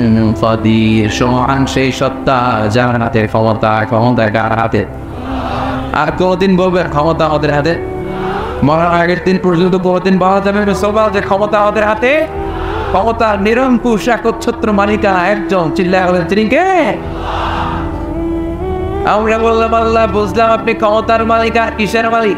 A: কাদির। সোহান সেই সত্তা যার হাতে ক্ষমতা, ক্ষমতা কার হাতে? আর কোনদিন বলবে ক্ষমতা আমাদের হাতে? মরার আগের দিন পর্যন্ত কোনদিন বলা যাবে যে ক্ষমতা আমাদের হাতে? ক্ষমতা নিরঙ্কুশ একচ্ছত্র মালিকা একজন। চিল্লায় বলেন তিনি কে? আমরা বললাম আল্লাহ, বুঝলাম আপনি ক্ষমতার মালিক। আর কিসের মালিক?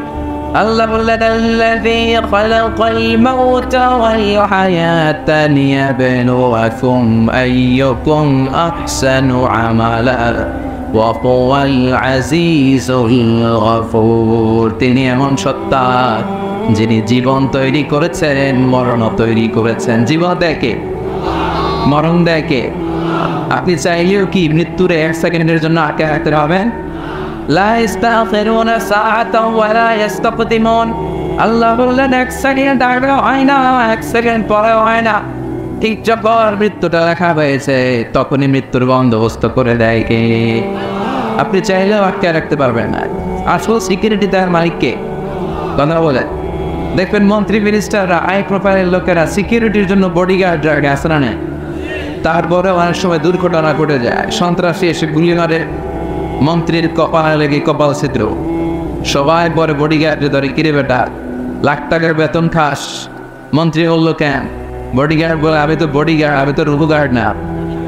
A: আল্লাহ বললেন আল্লাযী খালাকাল মাউতা ওয়াল হায়াতা লিয়াবলুয়াকুম আইয়ুকুম আহসানু আমালা ওয়া হুয়াল আজিজুল গফুর। তিনি এমন সত্তা যিনি জীবন তৈরি করেছেন, মরণ তৈরি করেছেন। জীবন দেখে, মরণ দেখে। আপনি চাইলেও কি মৃত্যুর 1 সেকেন্ডের জন্য আটকে রাখতে হবেন? লা ইস্তাগফিরুনা সাআতাও ওয়া লা ইস্তাকদিমুন। আল্লাহ বললেন 1 সেকেন্ড আগে হয় না, 1 সেকেন্ড পরে হয় না। ঠিক যখন মৃত্যুটা লেখা হয়েছে তখনই মৃত্যুর বন্দোবস্ত করে দেয় কে? আপনি চাইলেও আটকে রাখতে পারবেন না। আসল সিকিউরিটি তার মালিককে। কথা বলে দেখবেন মন্ত্রী মিনিস্টাররা, হাই প্রোফাইলের লোকেরা সিকিউরিটির জন্য বডিগার্ড রাখে, আসে না? তারপরে অনেক সময় দুর্ঘটনা ঘটে যায়, সন্ত্রাসী এসে গুলি মারে, মন্ত্রীর কপালে লেগে কপাল ছিদ্র। সবাই পরে বডিগার্ডে ধরে, কিরে বেটা লাখ টাকার বেতন খাস, মন্ত্রী বললো কেন? বডিগার্ড বলে আমি তো বডিগার্ড, আমি তো রঘু গার্ড না।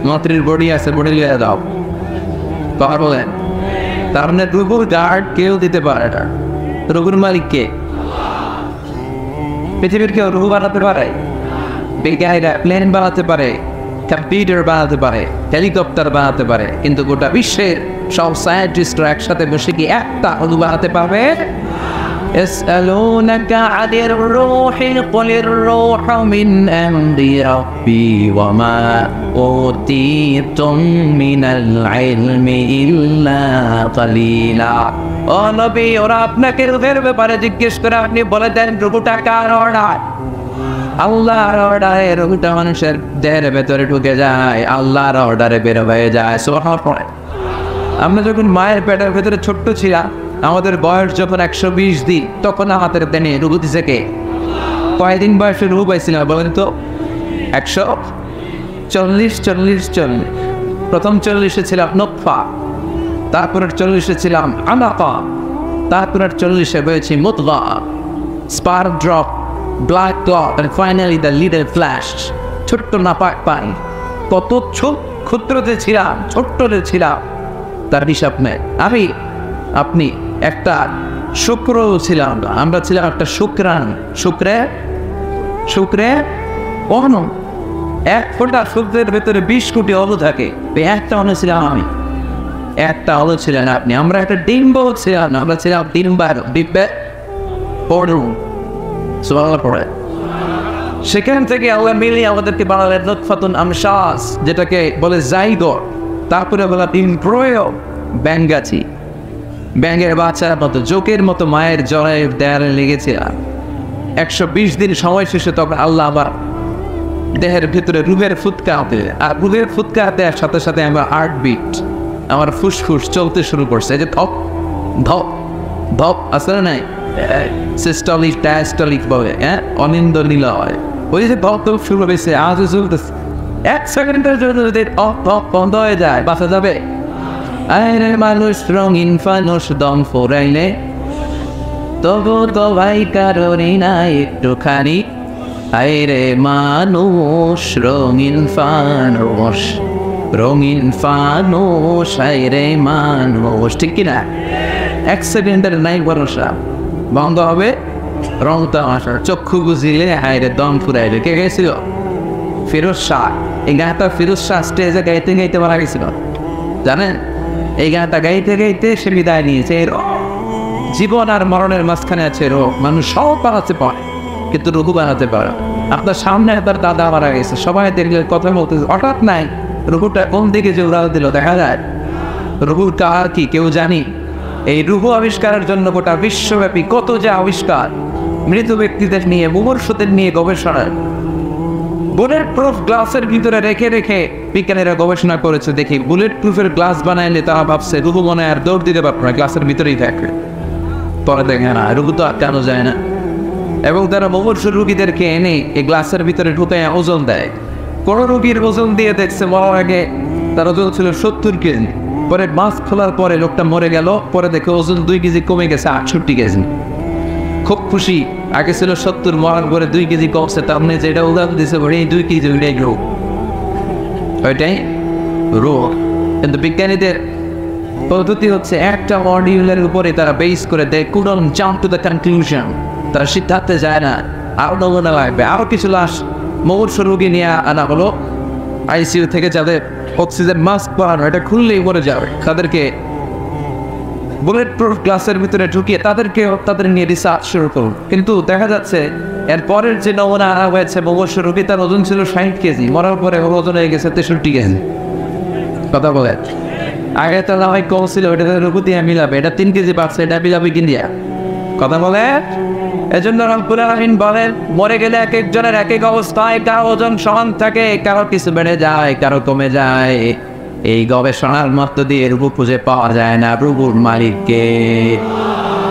A: মন্ত্রীর বডি আছে, বডি লিয়ে দাও। কথা বলেন, তার মানে রঘুর গার্ড কেউ দিতে পারে না। রঘুর মালিক কে? পৃথিবীর কেউ রঘু বানাতে পারে? বিজ্ঞানীরা প্লেন বানাতে পারে, কম্পিউটার বানাতে পারে, হেলিকপ্টার বানাতে পারে, কিন্তু গোটা বিশ্বের সব সায়েন্টিস্টরা একসাথে বসে কি একটা রঘু বানাতে পারবে? يسألونك عن الروح قل الروح من أمر ربي وما أوتيتم من العلم إلا قليلا। ও নবী, ওরা আপনাকে রূহের ব্যাপারে জিজ্ঞেস করে, আপনি বলে দেন রূহটা কার অর্ডার? আল্লাহর অর্ডারে রোগটা মানুষের দেহের ভেতরে ঢুকে যায়, আল্লাহর অর্ডারে বের হয়ে যায়। সুবহানাল্লাহ। আমরা যখন মায়ের পেটের ভেতরে ছোট্ট ছিলাম, আমাদের বয়স যখন 120 দিন, তখন আমাদের দেনে রূহ দিছে কে? কয়দিন বয়সে রূহ পাইছিলাম বলেন তো? 140। প্রথম 40-এ ছিলাম নতফা, তারপরের 40-এ ছিলাম আলাকা, তারপরের 40-এ হয়েছি মুদগা, spark drop, blood clot, and finally the little flash, ছোট্ট নাপাক পানি। কত ক্ষুদ্রতে ছিলাম, ছোট্টতে ছিলাম, তার হিসাব নেই। আপনি একটা শুক্র ছিলাম, আমরা ছিলাম একটা শুক্রাণু। শুক্রে অন্য এক ফোঁটা শুক্রের ভেতরে 20 কোটি অণু থাকে। একটা অণু ছিলাম আমি, একটা অণু ছিলেন আপনি। আমরা একটা ডিম্ব ছিলাম, আমরা ছিলাম ডিম্বে পড়ুন। পড়ে সেখান থেকে আল্লাহ মিলিয়ে আমাদেরকে বানালেন নতফাতুন আমশাস, যেটাকে বলে জাইগোট। তারপরে বলা ইমপ্রয়োগ, ব্যাঙ্গাচি, ব্যাঙের বাচ্চার মতো, জোকের মতো মায়ের জরায়ের দেয়ালে লেগেছিলাম। 120 দিন সময় শেষে তখন আল্লাহ আবার দেহের ভিতরে রুহের ফুৎকাতে, আর রুহের ফুৎকাতে সাথে সাথে আমার হার্টবিট, আমার ফুসফুস চলতে শুরু করছে। এই যে ধপ ধপ ধপ আসলে নাই, সিস্টলিক ডায়াস্টলিক বলে, অনিন্দ নিলয়, ওই যে ধপ ধপ শুরু হয়েছে, আজও চলতেছে। 1 সেকেন্ডের জন্য যদি ধপ ধপ বন্ধ হয়ে যায়, বাঁচা যাবে? আরে মানুষ রঙিন ফানুষ দম ফোরাইলে তবু তো ভাই কারণই না একটুখানি। আরে মানুষ রঙিন ফানুষ, রঙিন ফানুষ, আরে মানুষ, ঠিক কিনা? 1 সেকেন্ডের নাই ভরসা, বন্ধ হবে রং তামাশা। চক্ষু বুঝিলে আরে দম ফুরাইলে। কে গেছিল? ফিরোজ শাহ। এই গানটা ফিরোজ শাহ স্টেজে গাইতে গাইতে মারা গেছিল, জানেন? এই গানটা গাইতে গাইতে সে বিদায় নিয়েছে। এর জীবন আর মরণের মাঝখানে আছে রোগ। মানুষ সব বানাতে পারে, কিন্তু রঘু বানাতে পারে। আপনার সামনে তার দাদা মারা গেছে, সবাই দেখলে কথা বলতেছে, হঠাৎ নাই রঘুটা কোন দিকে যে উড়াল দিল দেখা যায়। রঘুর কাহার কি কেউ জানি? এই রঘু আবিষ্কারের জন্য গোটা বিশ্বব্যাপী কত যে আবিষ্কার, মৃত ব্যক্তিদের নিয়ে, মুমূর্ষুদের নিয়ে গবেষণা। বুলেট প্রুফ গ্লাসের ভিতরে রেখে রেখে বিজ্ঞানীরা গবেষণা করেছে। দেখি বুলেট প্রুফের গ্লাস বানাইলে তারা ভাবছে রুহু মনে আর দৌড় দিতে পারবে না, গ্লাসের ভিতরেই থাকবে। পরে দেখে না, রুহু তো আটকানো যায় না। এবং তারা মুমূর্ষু রুগীদেরকে এনে এই গ্লাসের ভিতরে ঢুকে ওজন দেয়। কোনো রুগীর ওজন দিয়ে দেখছে মরার আগে তার ওজন ছিল 70 কেজি, পরে মাস্ক খোলার পরে লোকটা মরে গেল, পরে দেখে ওজন 2 কেজি কমে গেছে 68 কেজি। খুব খুশি, আগে ছিল 70, মরার পরে 2 কেজি কমছে। তার মানে যেটা উদাহরণ দিয়েছে এই 2 কেজি, ওইটাই রোগ, ওইটাই রোগ। কিন্তু বিজ্ঞানীদের পদ্ধতি হচ্ছে একটা মডিউলের উপরে তারা বেস করে দেয়, কুডন জাম্প টু দ্য কনক্লুশন। তারা সিদ্ধান্তে যায় না, আরো নমুনা লাগবে, আরো কিছু লাশ মুমূর্ষু রোগী নিয়ে আনা হলো আইসিইউ থেকে, যাদের অক্সিজেন মাস্ক পরানো, এটা খুললেই মরে যাবে। তাদেরকে বুলেট প্রুফ গ্লাসের ভিতরে ঢুকিয়ে তাদের নিয়ে রিসার্চ শুরু করুন। কিন্তু দেখা যাচ্ছে এর পরের যে নমুনা আনা হয়েছে মুমূর্ষু রোগী, তার ওজন ছিল 60 কেজি, মরার পরে ওজন হয়ে গেছে 63 কেজি। কথা বলে আগে তো না হয় কম ছিল, ওটা রঘু দিয়ে মিলাবে, এটা 3 কেজি বাড়ছে, এটা মিলাবে কি দিয়া? কথা বলে। এজন্য রব্বুল আলামিন বলেন, মরে গেলে এক একজনের এক এক অবস্থায়, কারো ওজন সমান থাকে, কারো কিছু বেড়ে যায়, কারো কমে যায়। এই গবেষণার মধ্য দিয়ে রূহ খুঁজে পাওয়া যায় না, রূহুর মালিককে।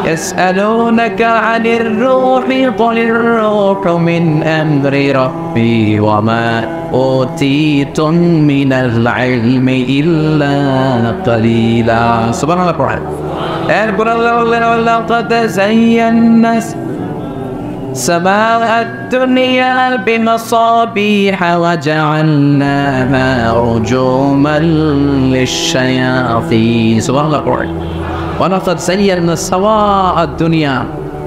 A: يسألونك عن الروح قل الروح من أمر ربي وما أوتيتم من العلم إلا قليلا. سبحان الله. এরপর আল্লাহ বললেন, ولقد زينا السماء الدنيا بمصابيح وجعلناها رجوما للشياطين. سبحان الله. ولقد زينا السماء الدنيا,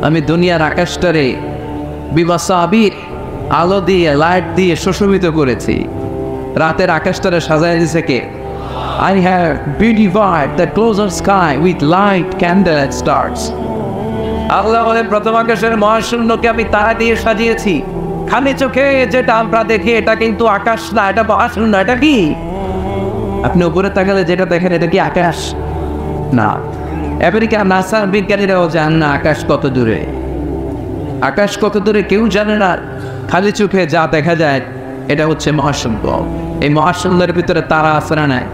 A: আমি দুনিয়ার আকাশটারে বিমাসাবিহ, আলো দিয়ে, লাইট দিয়ে সুশোভিত করেছি। রাতের আকাশটারে সাজায় দিয়েছে কে? I have beautified the closer sky with light, candle and stars. আল্লাহ বলেন, প্রথম আকাশের মহাশূন্যকে আমি তারা দিয়ে সাজিয়েছি। খালি চোখে যেটা আমরা দেখি এটা কিন্তু আকাশ না, এটা মহাশূন্য। এটা কি? আপনি উপরে তাকালে যেটা দেখেন এটা কি আকাশ? না। আমেরিকা নাসার বিজ্ঞানীরাও জান না আকাশ কত দূরে। আকাশ কত দূরে কেউ জানে না। খালি চোখে যা দেখা যায় এটা হচ্ছে মহাশূন্য। এই মহাশূন্যের ভিতরে তারা আছে না নাই?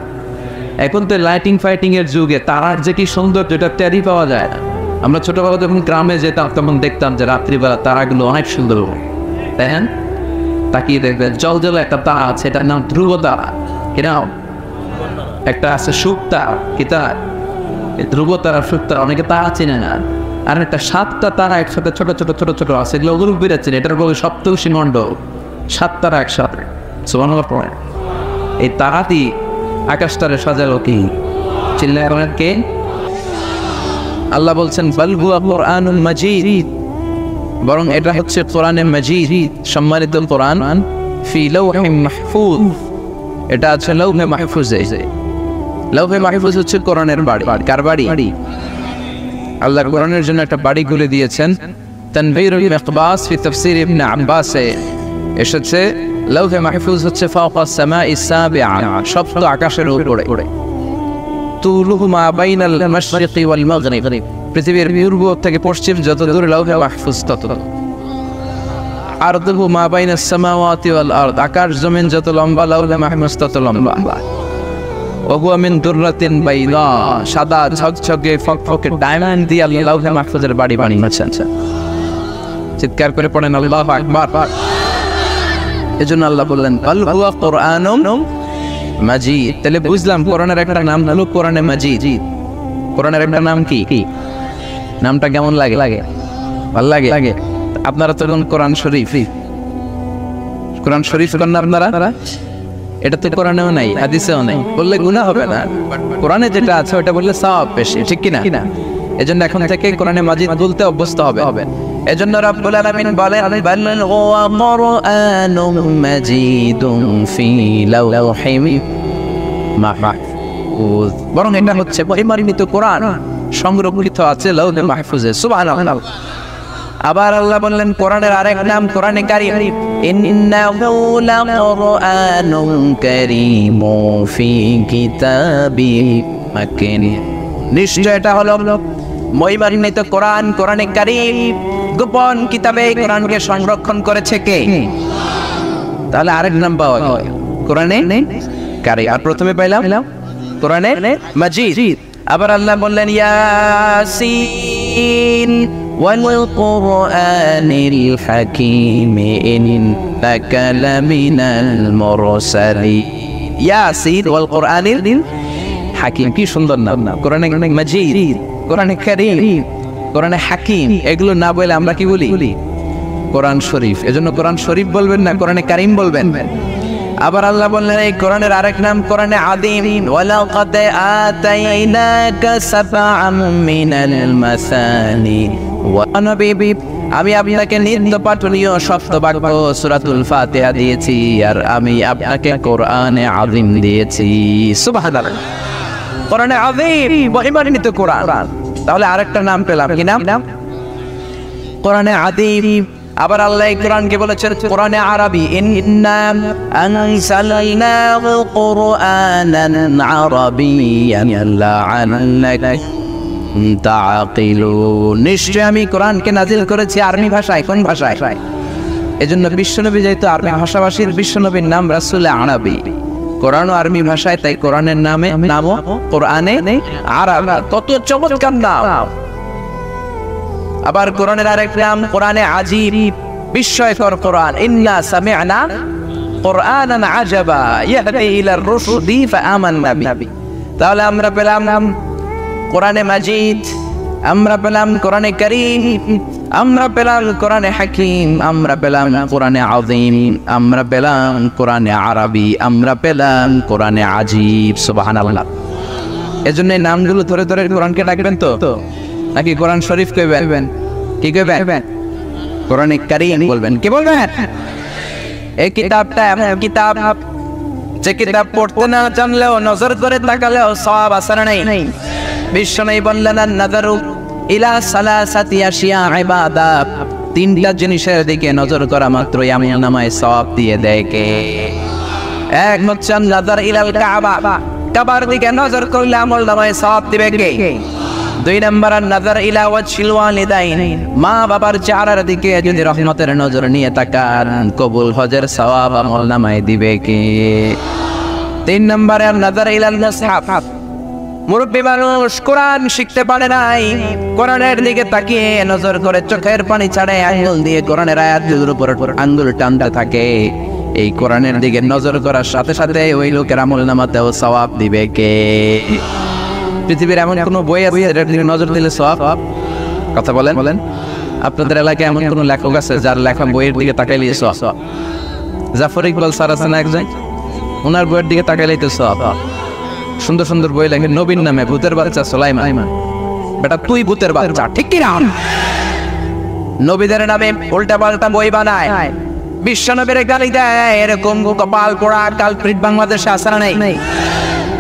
A: এখন তো লাইটিং ফাইটিং এর যুগে তারার যে কি সৌন্দর্য এটা টেরই পাওয়া যায় না। আমরা ছোটবেলা যখন গ্রামে যেতাম তখন দেখতাম যে রাত্রিবেলা তারাগুলো অনেক সুন্দর, তাই না? তাকিয়ে দেখবেন জল জলে একটা তারা আছে, এটার নাম ধ্রুব তারা। কিরাম একটা আছে সুখ তারা, কি তারা? ধ্রুব তারা, সুখ তারা, অনেকে তারা চিনে না। আর একটা 7টা তারা একসাথে ছোট ছোট ছোট ছোট আছে, এগুলো অগুরূপ বেরোচ্ছে, এটার বলে সপ্তর্ষি মণ্ডল। 7 তারা একসাথে, সুবহানাল্লাহ পড়ে। এই তারা দিয়ে আকাশটারে সাজালো কি? চিল্লায় বলেন কে? আল্লাহ বলছেন বাল হুয়া কুরআনুন মাজিদ, বরং এটা হচ্ছে কোরআনে মাজিদ, সম্মানিত কোরআন। ফি লাওহিম মাহফুজ, এটা আছে লাওহে মাহফুজে। লাওহে মাহফুজ হচ্ছে কোরআনের বাড়ি। কার বাড়ি? আল্লাহ কোরআনের জন্য একটা বাড়ি খুলে দিয়েছেন। তানবীরুল মিকবাস ফি তাফসীর ইবনে আব্বাসে এসেছে লাওহে মাহফুজ হচ্ছে ফাওকাস সামাইস সাবিআ, সপ্ত আকাশের উপরে। তুলুহু মা বাইনাল মাশরিকি ওয়াল মাগরিব, পৃথিবীর পূর্ব থেকে পশ্চিম যত দূর লাওহে মাহফুজ তত। আরদুহু মা বাইনাস সামাওয়াতি ওয়াল আরদ, আকাশ জমিন যত লম্বা লাওহে মাহফুজ তত লম্বা। ওয়া হুয়া মিন দুররাতিন বাইদা, সাদা ঝকঝকে ফকফকে ডায়মন্ড দিয়ে আল্লাহ লাওহে মাহফুজের বাড়ি বানিয়েছেন। চিৎকার করে পড়েন আল্লাহু আকবার। এজন্য আল্লাহ বললেন বাল হুয়া কুরআনুন মাজিদ। তাহলে বুঝলাম কোরআনের একটা নাম হলো কোরআনে মাজিদ। কোরআনের একটা নাম কি? নামটা কেমন লাগে? ভালো লাগে? আপনারা তো কোরআন শরীফ, কোরআন শরীফ করেন আপনারা? এটা তো কোরআনেও নাই, হাদিসেও নাই, বললে গুনাহ হবে না। কোরআনে যেটা আছে ওটা বললে সওয়াব বেশি, ঠিক কি না? এজন্য এখন থেকে কোরআনে মাজিদ বলতে অভ্যস্ত হবে। এজন্য রব্বুল আলামিন বলেন বাল হুয়া কুরআনুন মাজিদুন ফি লাওহিম মাহফুজ, বরং এটা হচ্ছে মহিমান্বিত কোরআন, সংরক্ষিত আছে লাওহে মাহফুজে। সুবহানাল্লাহ। আবার আল্লাহ বললেন কোরআনের আরেক নাম কোরআনে কারীম, ইন্নাহু লাকুরআনুন কারীমুন ফি কিতাবিন মাকিন, নিশ্চয় এটা হলো মহিমান্বিত কোরআন, কোরআনে কারীম, গোপন কিতাবে কোরআনকে সংরক্ষণ করেছে কে? তাহলে আরেক নাম পাওয়া গেল কোরআনে কারীম। আর প্রথমে পাইলাম কোরআনে মাজিদ। আবার আল্লাহ বললেন ইয়াসিন ওয়াল কুরআনিল হাকীম ইন্নাকা লামিনাল মুরসালিন। ইয়াসিন ওয়াল কুরআনিল হাকীম, কি সুন্দর নাম! কোরআনে মাজিদ, কোরআনে কারীম, কোরআনে হাকীম, এগুলো না বলে আমরা কি বলি? কোরআন শরীফ। এজন্য কোরআন শরীফ বলবেন না, কোরআনে কারীম বলবেন। আবার আল্লাহ বললেন এই কোরআনের আরেক নাম কোরআনে আযীম, ওয়ালাকাদ আতাইনাকা সাবআম মিনাল মাসানি ওয়া নাবিবি, আমি আপনাকে নিত্য পাঠনীয় সপ্তবাক্য সূরাতুল ফাতিহা দিয়েছি, আর আমি আপনাকে কোরআনে আযীম দিয়েছি। সুবহানাল্লাহ। কোরআনে আযীম, মহিমান্বিত কোরআন। তাহলে আরেকটা নাম পেলাম, কি নাম? কোরআনে আযীম। আবার আল্লাহ এই কোরআনকে বলেছেন কোরআনে আরবি, ইন্না আনসালনাহু কুরআনান আরাবিয়্যান লাআল্লাকুম তাআকিলুন, নিশ্চয় আমি কোরআনকে নাজিল করেছি আরবি ভাষায়। কোন ভাষায়? এজন্য বিশ্বনবী যেহেতু আরবি ভাষাভাষীর, বিশ্বনবীর নাম রাসূলে আরবি, কোরআন আরবি ভাষায়, তাই কোরআনের নামও কোরআনে আরবি। কত চমৎকার নাম! আবার কোরআনের আরেক নাম কোরআনে আজীব, বিস্ময়কর কোরআন, ইন্না সামি'না কুরআনান আজাবা ইয়াহদি ইলার রুশদি ফাআমান্না বিহি। তাহলে আমরা পেলাম কোরআনে মাজিদ, আমরা পেলাম কোরআনে কারীম, আমরা পেলাম কোরআনে হাকীম, আমরা পেলাম কোরআনে আযীম, আমরা পেলাম কোরআনে আরবি, আমরা পেলাম কোরআনে আজীব। সুবহানাল্লাহ। এজন্য এই নামগুলো ধরে ধরে কোরআনকে ডাকবেন তো, নাকি কোরআন শরীফ কইবেন? কি কইবেন? কোরআনে কারীম বলবেন। কি বলবেন? এই কিতাবটা এমন কিতাব যে কিতাব পড়তে না জানলেও নজর করে তাকালেও সওয়াব আছে না নাই? বিশ্বনবী বললেন নাযারু ইলা সালাসাতি আশিয়া ইবাদা, তিনটা জিনিসের দিকে নজর করা মাত্রই আমলনামায় সওয়াব দিয়ে দেয় কে? এক হচ্ছে নাযার ইলাল কাবা, কাবার দিকে নজর করলে আমলনামায় সওয়াব দিবে কে? দুই নাম্বার নাযার ইলা ওয়াজহিল ওয়ালিদাইন, মা বাবার চেহারার দিকে যদি রহমতের নজর নিয়ে তাকান, কবুল হজের সওয়াব আমলনামায় দিবে কে? তিন নম্বরে নাযার ইলাল মুসহাফ, মুরব্বী মানুষ কোরআন শিখতে পারে নাই, কোরআনের দিকে তাকিয়ে নজর করে চোখের পানি ছাড়ে আঙ্গুল দিয়ে কোরআনের আয়াতগুলোর উপর আঙ্গুল টানতে থাকে। এই কোরআনের দিকে নজর করার সাথে সাথে ওই লোকের আমলনামাতেও সওয়াব দিবে কে? পৃথিবীর এমন কোনো বই আছে যেটার দিকে নজর দিলে সওয়াব? কথা বলেন। আপনাদের এলাকায় এমন কোনো লেখক আছে যার লেখা বইয়ের দিকে তাকাইলে সওয়াব? জাফর ইকবাল স্যার আছেন একজন, ওনার বইয়ের দিকে তাকাইলেই তো সওয়াব। সুন্দর সুন্দর বই লেখেন, নবীর নামে ভূতের বাচ্চা সুলাইমান, বেটা তুই ভূতের বাচ্চা, ঠিক কি না? নবীদের নামে উল্টা পাল্টা বই বানায়, বিশ্বনবীর গালি দেয়, এরকম কপাল পোড়া কালপ্রিট বাংলাদেশে আছে না নেই?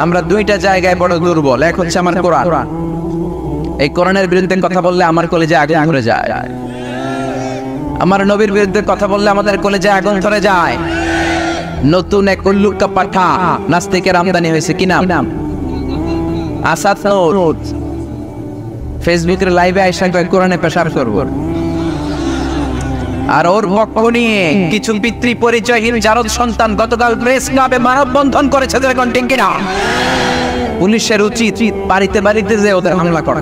A: আমরা দুইটা জায়গায় বড় দুর্বল। এক হচ্ছে আমার কোরআন, এই কোরআনের বিরুদ্ধে কথা বললে আমার কলেজে আগুন ধরে যায়। আমার নবীর বিরুদ্ধে কথা বললে আমাদের কলেজে আগুন ধরে যায়। নতুন এক উল্লুকা পাঠা নাস্তিকের আমদানি হয়েছে, কি নাম? আসাদ নূর। ফেসবুকের লাইভে আইসা কোরআনে পেশাব করব, আর ওর পক্ষ নিয়ে কিছু পিতৃ পরিচয়হীন জারদ সন্তান গতকাল প্রেস ক্লাবে মানববন্ধন করেছে। দেখুন ঠিক কিনা? পুলিশের উচিত বাড়িতে বাড়িতে যে ওদের হামলা করা।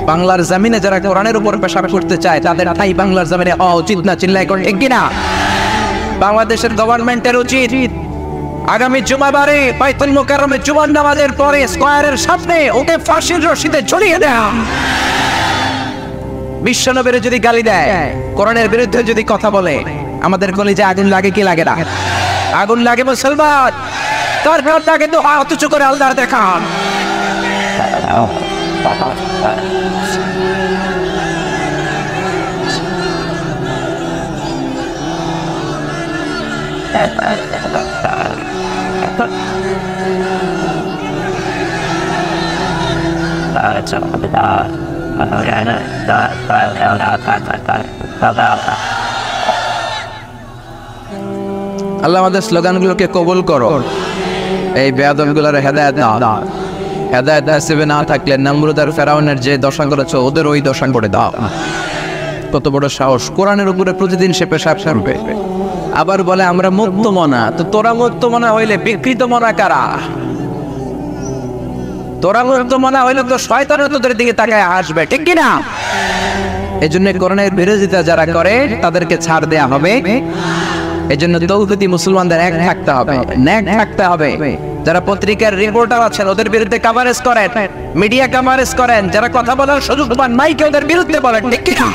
A: বাংলার জমিনে যারা কোরআনের উপর পেশাব করতে চায় তাদের ঠাই বাংলার জমিনে হওয়া উচিত না। চিল্লাই কোন ঠিক কিনা? বাংলাদেশের গভর্নমেন্টের উচিত আগামী জুমাবারে বাইতুল মুকাররমে জুমার নামাজের পরে স্কয়ারের সামনে ওকে ফাঁসির রশিদে ঝুলিয়ে দেয়া। বিশ্বনবীর যদি গালি দেয়, কোরআনের বিরুদ্ধে যদি কথা বলে, আমাদের কলেজে আগুন লাগে কি লাগে না? আগুন লাগে মুসলমান। তারপর তাকে তো হাত উঁচু করে আল্লাহর দেখান। আল্লাহ আমাদের স্লোগানগুলোকে কবুল করো, এই বেয়াদবগুলোর হেদায়েত দাও। হেদায়েত নসিবে না থাকলে নমরুদ আর ফেরাউনের যে দশা করেছো ওদের ওই দশা করে দাও। কত বড় সাহস! কোরআনের উপরে প্রতিদিন সে পেশাব করবে, আবার বলে আমরা মুক্ত মনা। তো তোরা মুক্ত মনা হইলে বিকৃত মনা কারা? তোরা মুক্ত মনা হইলে তো শয়তান তোদের দিকে তাকায় আসবে, ঠিক কি না? এই জন্য কোরআনের বিরোধিতা যারা করে তাদেরকে ছাড় দেয়া হবে। এই জন্য তৌহিদি মুসলমানদের এক থাকতে হবে, ন্যাক থাকতে হবে। যারা পত্রিকার রিপোর্টার আছেন ওদের বিরুদ্ধে কভারেজ করেন, মিডিয়া কভারেজ করেন, যারা কথা বলার সুযোগ পান মাইকে ওদের বিরুদ্ধে বলেন, ঠিক কি না?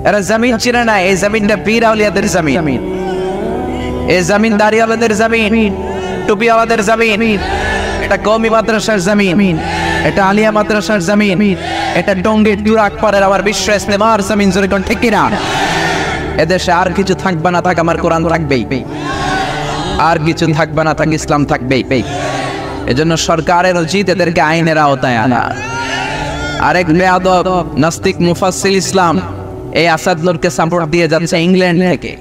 A: এরা জমিন চিনে না, এই জমিনটা পীর আউলিয়াদের জমিন, এই জমিন দাড়িওয়ালাদের জমিন, টুপিওয়ালাদের জমিন, এটা কওমি মাদ্রাসার জমিন, এটা আলিয়া মাদ্রাসার জমিন, এটা টঙ্গীর দুরাকপাড়ের আবার বিশ্ব ইস্তেমার জমিন। জোরে কোন ঠিক কি না? এদেশে আর কিছু থাকবে না থাক, আমার কোরআন থাকবেই। আর কিছু থাকবে না থাক, ইসলাম থাকবেই। এজন্য সরকারের উচিত এদেরকে আইনের আওতায় আনা। আরেক বেয়াদব নাস্তিক মুফাসসিল ইসলাম এই আসাদ নূরকে সাপোর্ট দিয়ে যাচ্ছে ইংল্যান্ড থেকে।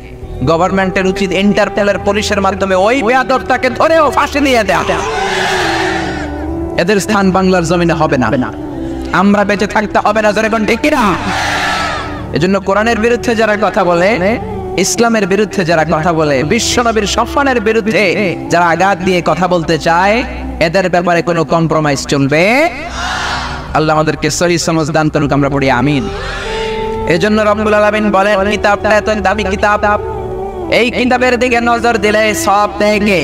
A: গভর্নমেন্টের উচিত ইন্টারপোলের পুলিশের মাধ্যমে ওই বেয়াদবটাকে ধরেও ফাঁসি দিয়ে দেয়া। এদের স্থান বাংলার জমিনে হবে না, আমরা বেঁচে থাকতে হবে না। জোরে কোন ঠিক কি না? এজন্য কোরআনের বিরুদ্ধে যারা কথা বলে, ইসলামের বিরুদ্ধে যারা কথা বলে, বিশ্বনবীর সম্মানের বিরুদ্ধে যারা আঘাত দিয়ে কথা বলতে চায়, এদের ব্যাপারে কোনো কম্প্রোমাইজ চলবে। আল্লাহ আমাদেরকে সহি সমঝ দান করুক, আমরা পড়ি আমিন। এজন্য রব্বুল আলামিন বলেন, কিতাবটা এত দামি কিতাব, এই কিতাবের দিকে নজর দিলে সব থেকে।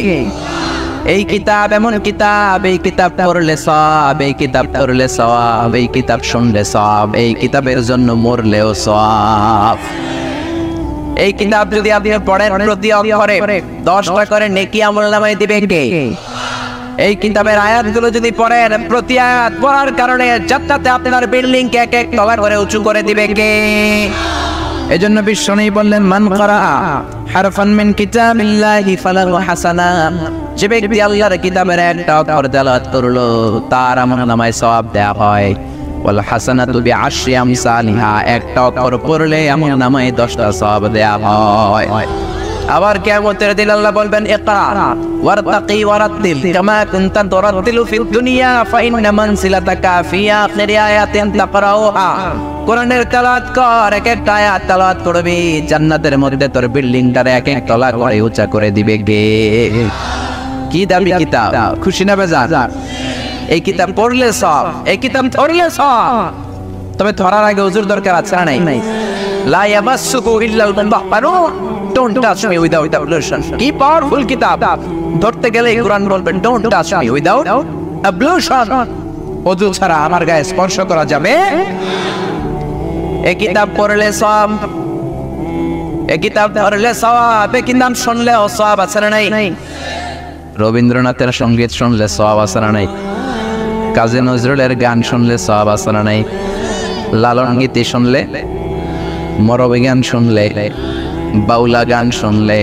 A: এই কিতাব এমন কিতাব, এই কিতাব পড়লে সওয়াব, এই কিতাব পড়লে সওয়াব, এই কিতাব শুনলে সওয়াব, এই কিতাবের জন্য মরলেও সওয়াব। এই কিতাব যদি আপনি পড়েন প্রতি অক্ষরে 10টা করে নেকি আমলনামায় দিবে কে? এই কিতাবের আয়াতগুলো যদি পড়েন প্রতি আয়াত পড়ার কারণে জান্নাতে আপনার বিল্ডিং কে এক তলা করে উঁচু করে দিবে কে? এজন্য বিশ্বনবী বললেন, মান ক্বারা হারফান মিন কিতাবিল্লাহি ফালাহু হাসানা। যে ব্যক্তি আল্লাহর কিতাবের একটা অক্ষর তেলাওয়াত করলো তার আমলনামায় সওয়াব দেয়া হয়। ওয়াল হাসানাতু বিআশরি আমসালিহা, একটা অক্ষর পড়লে আমলনামায় 10টা সওয়াব দেয়া হয়।
B: আবার কিয়ামতের দিন আল্লাহ বলবেন ইকরা ওয়ারতাকি ওয়ারাতিল কামা কুনতা তুরাতিলু ফিদ দুনিয়া ফাইন্না মানসিলাতাকা ফি আখিরি আয়াতিন তাকরাউহা। কোরআনের তেলাওয়াত কর, এক একটা আয়াত তেলাওয়াত করবি, জান্নাতের মধ্যে তোর বিল্ডিংটারে এক এক তলা করে উঁচা করে দিবে গে। কি দামি কিতাব, খুশি না বেজার? এই কিতাব পড়লে সব, এই কিতাব পড়লে সব। তবে ধরার আগে হুজুর দরকার আছে না নাই? লা ইয়ামাসসুহু ইল্লাল মুতাহহারুন, don't touch me without ablution. কি পাওয়ারফুল কিতাব! ধরতে গেলে কোরআন বলবেন don't touch me without ablution. ওযু ছাড়া আমার গায়ে স্পর্শ করা যাবে। এই কিতাব পড়লে সব, এই কিতাব পড়লে সওয়াব, এই কিতাব শুনলেও সওয়াব আছে না নাই? রবীন্দ্রনাথের সঙ্গীত শুনলে সওয়াব আছে না নাই? কাজী নজরুলের গান শুনলে সওয়াব আছে না নাই? লালন গীতি শুনলে, মরবী গান শুনলে, বাউলা গান শুনলে,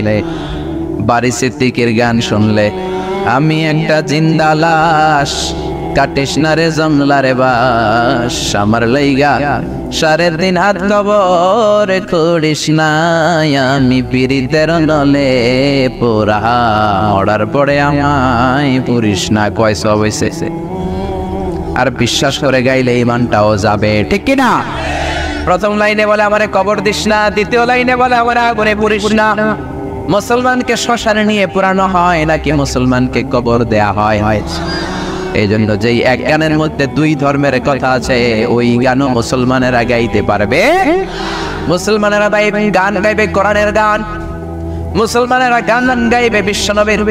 B: বাড়ি সিদ্দিকের গান শুনলে, আমি একটা জিন্দা লাশ, কাটিস না রে জমলা রে বাস, আমার লাইগা সারের দিন হাত কবর করিস না, আমি পীড়িতের নলে পোড়া, অর্ডার পড়ে আমায় পুরিস না। কয় সব হইছে? আর বিশ্বাস করে গাইলে ইমানটাও যাবে, ঠিক কি না? প্রথম লাইনে বলে আমারে কবর দিস না, দ্বিতীয় লাইনে বলে আমারে আগুনে পুরিস না। মুসলমানকে শ্মশানে নিয়ে পুরানো হয় নাকি মুসলমানকে কবর দেয়া হয়? এই জন্য যেই এক গানের মধ্যে দুই ধর্মের কথা আছে, ওই গানও মুসলমানেরা গাইতে পারবে। মুসলমানেরা গান গাইবে কোরআনের গান, মুসলমানেরা গান গাইবে বিশ্বনবীর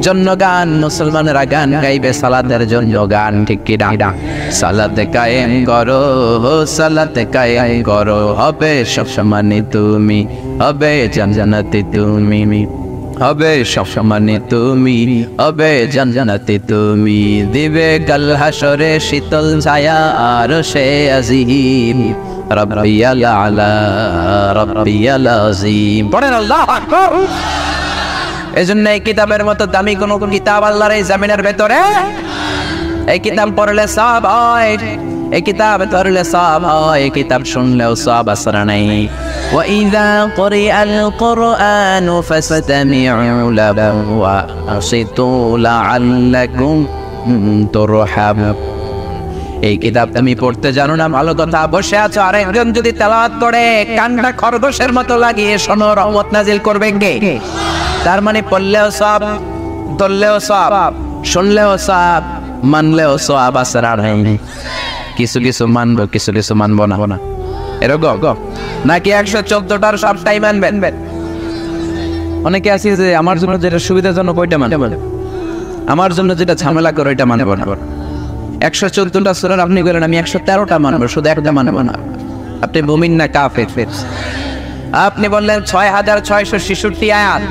B: জন্য গান, মুসলমানেরা গান গাইবে সালাতের জন্য গান, ঠিক কি না? সালাতে কায়েম করো, সালাতে কায়েম করো, হবে সব সমানে তুমি, হবে জান্নাতে তুমি, হবে সব সমানে তুমি, হবে জান্নাতে তুমি, দিবে কাল হাসরে শীতল ছায়া আরশে আজিম, রাব্বিয়াল আলা রাব্বিয়াল আযীম। পড়েন আল্লাহু আকবার। এজন্য এই কিতাবের মতো দামি কোন কিতাব আল্লাহর এই জমিনের ভেতরে, এই কিতাব পড়লে সওয়াব হয়, এই কিতাব পড়লে সওয়াব হয়, এই কিতাব শুনলেও সওয়াব আসরা নাই। ওয়া ইযা কুরিআল কুরআনু ফাসতামিউ লাহু ওয়া আনসিতু লাআল্লাকুম তুরহামুন। এই কিতাব তুমি পড়তে জানো না, ভালো কথা। বসে আছো, আর একজন যদি তেলাওয়াত করে কানটা খরগোশের মতো লাগিয়ে শোনো, রহমত নাজিল করবেন কে? তার মানে পড়লেও সওয়াব, ধরলেও সওয়াব, শুনলেও সওয়াব, মানলেও সওয়াব আসরা নাই। কিছু কিছু মানবো, কিছু কিছু মানবো না, এরকম নাকি 114টার সবটাই মানবেন? অনেকে আছে যে আমার জন্য যেটা সুবিধাজনক ওইটা মানবে, আমার জন্য যেটা ঝামেলা করে ওইটা মানবো না। 114টা সূরার আপনি বলেন আমি 113টা মানবো, শুধু একটা মানবো না, আপনি মুমিন না কাফের? আপনি বললেন 6666 আয়াত,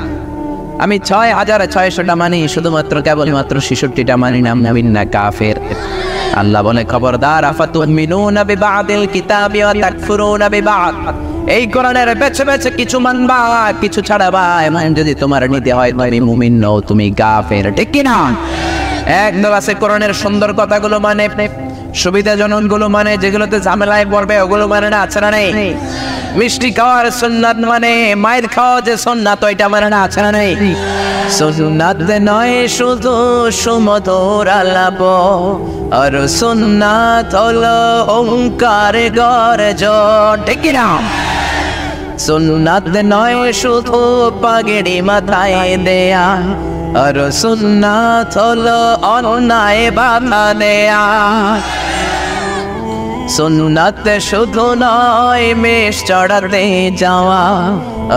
B: আমি 6600টা মানি, শুধুমাত্র কেবলমাত্র 66টা মানি না, মুমিন না কাফের? আল্লাহ বলে খবরদার, আফাতুমিনুনা বিবাদিল কিতাবি ওয়া তাকফুরুনা বিবাদ। এই কোরআনের বেছে বেছে কিছু মানবা, কিছু ছাড়বা, এমন যদি তোমার নীতি হয় তুমি মুমিন নও, তুমি কাফের, ঠিক কি না? একদল আছে কোরআনের সুন্দর কথাগুলো মানে, সুবিধাজনক গুলো মানে, যেগুলোতে ঝামেলায় পড়বে ওগুলো মানে না, আছে না নেই? মিষ্টি খাওয়ার সুন্নাত মানে, মায়ের খাওয়া যে সুন্নাত ওইটা মানে না, আছে না নেই? সুন্নাত নয় শুধু সুমধুর আলাপ, আর সুন্নাত হলো ওঙ্কার গর্জন, ঠিক কি না? সুন্নাত নয় শুধু পাগড়ি মাথায় দেয়া, আর সুন্নাত হলো অন্যায় বাধা দেয়া। সুন্নাত শুধু নয় মেষ চড়াতে যাওয়া,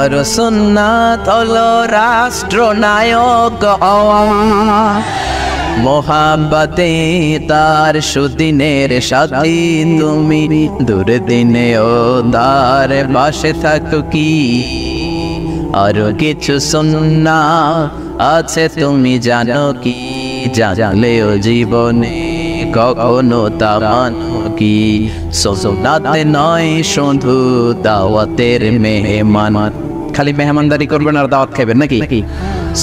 B: আর সুন্নাত হলো রাষ্ট্রনায়ক হওয়া। মোহাব্বতে তার সুদিনের সাথী তুমি, দুর্দিনে ও তার পাশে থাকো কি? আর কিছু সুন্নাত আছে তুমি জানো কি? জানলেও জীবনে কখনো তা মানো কি? সুন্নাত নয় শুধু দাওয়াতের মেহমান, খালি মেহমানদারি করবেন আর দাওয়াত খাবেন নাকি?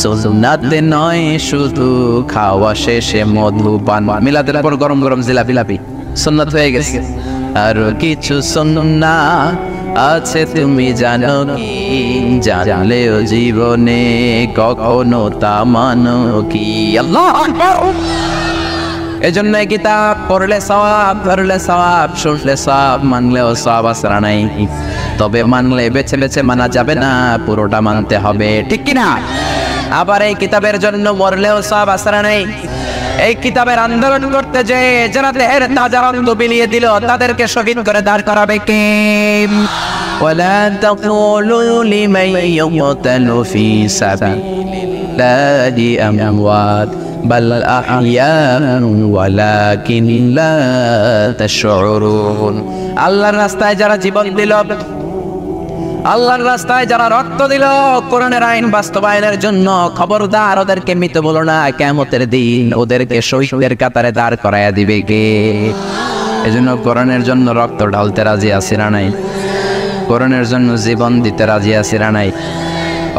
B: সুন্নাত নয় শুধু খাওয়া শেষে মধুপান, মিলাদের পর গরম গরম জিলাপি লাপি সুন্নাত হয়ে গেছে। আর কিছু সুন্নাত আছে তুমি জানো কি, জানলেও জীবনে কখনো তা মানো কি। আল্লাহ আকবার। এজন্য এই কিতাব পড়লে সওয়াব, পড়লে সওয়াব, শুনলে সওয়াব, মানলেও সওয়াব আসরা নাই। তবে মানলে বেছে বেছে মানা যাবে না, পুরোটা মানতে হবে, ঠিক কি না? আবার এই কিতাবের জন্য মরলেও সওয়াব আসরা নাই। এই কিতাবের আন্দোলন করতে যে যারা দেহের তাজা রক্ত বিলিয়ে দিল তাদেরকে শহীদ করে দাঁড় করাবে কে? ওয়ালা তাকুলু লিমান ইয়ুকতালু ফি সাবিলিল্লাহি আমওয়াত বাল আহইয়াউন ওয়ালাকিন লা তাশউরুন। আল্লাহর রাস্তায় যারা জীবন দিল, আল্লাহর রাস্তায় যারা রক্ত দিল কোরআনের আইন বাস্তবায়নের জন্য, খবরদার ওদেরকে মৃত বলো না। কিয়ামতের দিন ওদেরকে শহীদের কাতারে দাঁড় করায়া দিবে কে? এজন্য কোরআনের জন্য রক্ত ঢালতে রাজি আছি না নাই? কোরআনের জন্য জীবন দিতে রাজি আছি না নাই?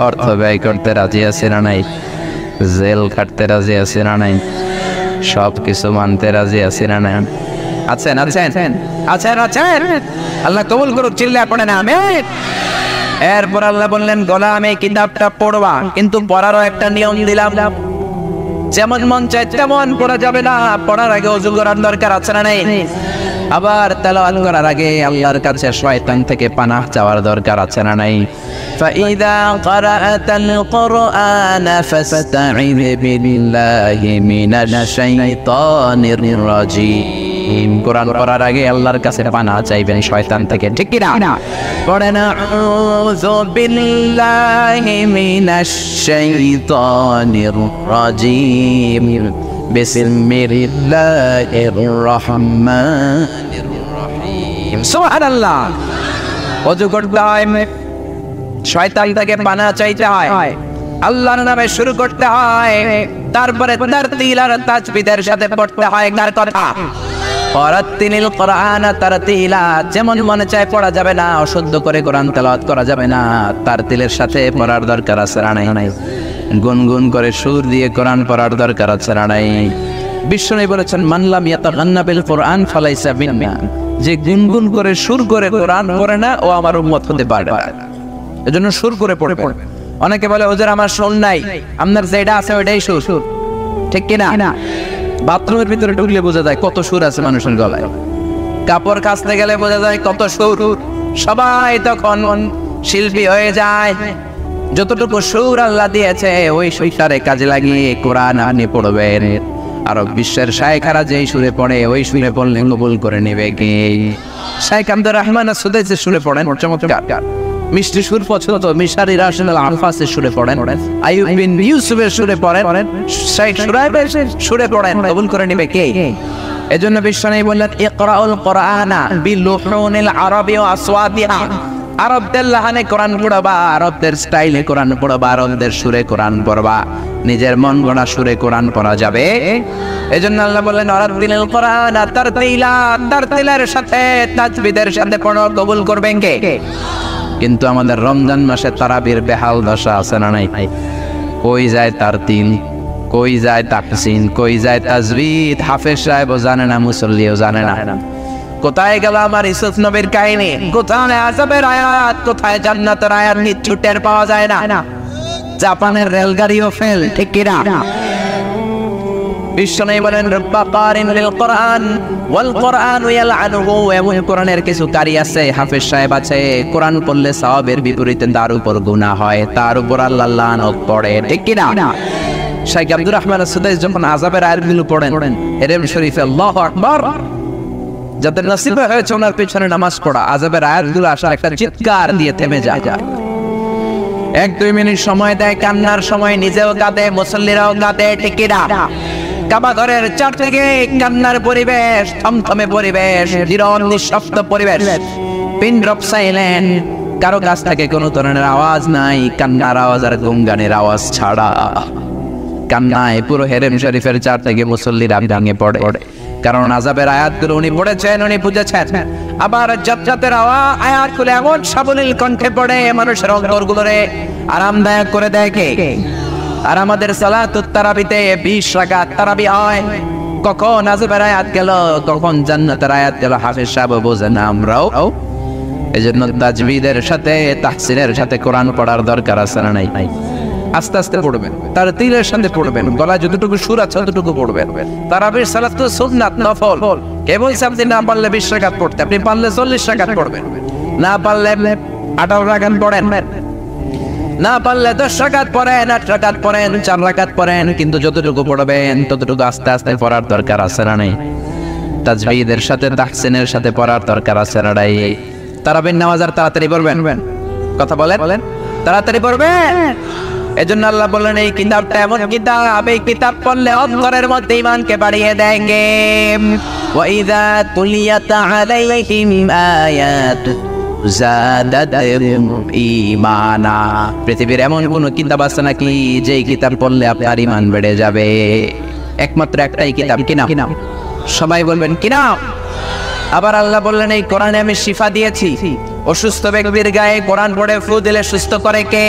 B: অর্থ ব্যয় করতে রাজি আছি না নাই? জেল খাটতে রাজি আছি না নাই? সব কিছু মানতে রাজি আছি না নাই? আছেন আছেন আছেন আছেন? আল্লাহ কবুল করুক, চিল্লা পড়ে না আমিন। এরপর আল্লাহ বললেন, গোলাম এই কিতাবটা পড়বা, কিন্তু পড়ারও একটা নিয়ম দিলাম। যেমন মন চায় তেমন পড়া যাবে না। পড়ার আগে ওযু করার দরকার আছে না নাই? আবার তেলাওয়াত করার আগে আল্লাহর কাছে শয়তান থেকে পানাহ চাওয়ার দরকার আছে না নাই? فإذا قرأت القرآن فاستعذ بالله من الشيطان الرجيم। কোরআন পড়ার আগে আল্লাহর কাছে পানাহ চাইবেন শয়তান থেকে, ঠিক কি না? পড়েন আউযু বিল্লাহি মিনাশ শাইতানির রাজিম বিসমিল্লাহির রহমানির রহিম। সুবহানাল্লাহ। ওযু করতে হয়, শয়তান থেকে পানাহ চাইতে হয়, আল্লাহর নামে শুরু করতে হয়, তারপরে তারতিল আর তাজবিদের সাথে পড়তে হয়। কার কথা? ওয়ারাত্তিলিল কোরআন তারতিলা। যেমন মনে চায় পড়া যাবে না, অশুদ্ধ করে কোরআন তেলাওয়াত করা যাবে না, তারতিলের সাথে পড়ার দরকার আছে না নাই? গুনগুন করে সুর দিয়ে কোরআন পড়ার দরকার আছে না নাই? বিশ্বনবী বলেছেন, মান লাম ইয়াতাগান্না বিল কোরআন ফালাইসা মিন্না। যে গুনগুন করে সুর করে কোরআন পড়ে না, ও আমার উম্মত হতে পারে না। এজন্য সুর করে পড়বে। অনেকে বলে, হুজুর আমার সুর নাই। আপনার যেটা আছে ওইটাই সুর, ঠিক কি না? বাথরুমের ভিতরে ঢুকলে বোঝা যায় কত সুর আছে মানুষের গলায়। কাপড় কাচতে গেলে বোঝা যায় কত সুর। সবাই তখন শিল্পী হয়ে যায়। যতটুকু সুর আল্লাহ দিয়েছে ওই সুরটারে কাজে লাগিয়ে কোরআন আনি পড়বেন। আরব বিশ্বের শায়েখারা যেই সুরে পড়ে ওই সুরে পড়লে কবুল করে নেবে কে? শায়েখ আব্দুর রহমান সুদাইসি সুরে পড়েন, চমৎকার মিষ্টি সুর পছন্দ। মিশারি রাশিদুল আনফাসের সুরে পড়েন, আইয়ুব বিন ইউসুফের সুরে পড়েন, শাইখ শুরাইবের সুরে পড়েন, কবুল করে নেবে কে? এজন্য বিশ্বনবী বললেন, ইকরাউল কোরআনা বিলুহুনিল আরাবি ওয়া আসওয়াতিহা। আরবদের লাহানে কোরআন পড়বা, আরবদের স্টাইলে কোরআন পড়বা, আরবদের সুরে কোরআন পড়বা। নিজের মন গড়া সুরে কোরআন পড়া যাবে। এজন্য আল্লাহ বললেন, ওয়ারাত্তিলিল কোরআনা তারতিলা। তারতিলের সাথে তাজবিদের সাথে পড়ো, কবুল করবেন কে? কিন্তু আমাদের রমজান মাসে তারাবির বেহাল দশা আছে না নাই? কই যায় তারতিল, কই যায় তাহসিন, কই যায় তাজবিদ? হাফেজ সাহেবও জানে না, মুসল্লিও জানে না। কোথায় গেল আমার ইউসুফ নবীর কাহিনী? কোথায় আযাবের আয়াত, কোথায় জান্নাতের আয়াত? কিচ্ছু টের পাওয়া যায় না। জাপানের রেলগাড়িও ফেল, ঠিক কি না? বিশ্বনবী বলেন, রব্বা কারিন লিল কোরআন ওয়াল কোরআন ইয়ালআনুহু। এমন কোরআনের কিছু কারি আছে, হাফেজ সাহেব আছে, কোরআন পড়লে সওয়াবের বিপরীতে তার উপর গুনাহ হয়, তার উপর আল্লাহ লানত পড়ে, ঠিক কি না? শাইখ আব্দুর রহমান সুদাইস যখন আযাবের আয়াতগুলো পড়েন হেরেম শরীফে, আল্লাহু আকবার, যাদের নসিবে হয়েছে ওনার পেছনে নামাজ পড়া, আযাবের আয়াতগুলো আসার একটা চিৎকার দিয়ে থেমে যায়। 1-2 মিনিট সময় দেয়, কান্নার সময় নিজেও কাঁদে, মুসল্লিরাও কাঁদে, ঠিক কি না? কাবা ঘরের চারদিকে কান্নার পরিবেশ, থমথমে পরিবেশ, নীরব নিঃশব্দ পরিবেশ, পিন ড্রপ সাইলেন্ট। কারো কাছ থেকে কোনো ধরনের আওয়াজ নাই, কান্নার আওয়াজ আর গুনগানের আওয়াজ ছাড়া। কান্নায় পুরো হেরেম শরীফের চারদিকে মুসল্লিরা ভেঙে পড়ে, কারণ আযাবের আয়াতগুলো উনি পড়েছেন, উনি বুঝেছেন। আবার জাজ্জাতের আয়াতগুলো এমন সাবলীল কণ্ঠে পড়ে মানুষের অন্তরগুলোরে আরামদায়ক করে দেয় কে? আর আমাদের সালাতুত তারাবিতে 20 রাকাত তারাবি হয়। কখন আযাবের আয়াত গেল, কখন জান্নাতের আয়াত গেল, হাফেজ সাহেব বোঝে না, আমরাও এজন্য তাজবিদের সাথে তাহসিনের সাথে কোরআন পড়ার দরকার আছে না নাই? আস্তে আস্তে পড়বেন, তার তিলের সাথে পড়বেন, গলায় যতটুকু সুর আছে ততটুকু পড়বেন। তারাবির সালাত তো সুন্নাত, নফল। কে বলছে আপনি না পারলে 20 রাকাত পড়তে? আপনি পারলে 40 রাকাত পড়বেন, না পারলে 18 রাকাত পড়েন, না পারলে 10 রাকাত পড়েন, 8 রাকাত পড়েন, 4 রাকাত পড়েন, কিন্তু যতটুকু পড়বেন ততটুকু আস্তে আস্তে পড়ার দরকার আছে না নাই? তাজবিদের সাথে তাহসিনের সাথে পড়ার দরকার আছে না নাই? তারাবির নামাজ আর তাড়াতাড়ি পড়বেন, কথা বলেন, তাড়াতাড়ি পড়বেন। এজন্য আল্লাহ বললেন এই কিতাবটা এমন কিতাব, এই কিতাব পড়লে অন্তরের মধ্যে ঈমানকে বাড়িয়ে দেঙ্গে। ওয়া ইযা তুলিয়াত আলাইহিম আয়াতু যাদাতহুম ঈমানা। পৃথিবীর এমন কোন কিতাব আছে নাকি যে কিতাব পড়লে আপনার ঈমান বেড়ে যাবে? একমাত্র একটাই কিতাব, কি নাম? সবাই বলবেন কি নাম? আবার আল্লাহ বললেন এই কোরআনে আমি শিফা দিয়েছি। অসুস্থ ব্যক্তির গায়ে কোরআন পড়ে ফু দিলে সুস্থ করে কে?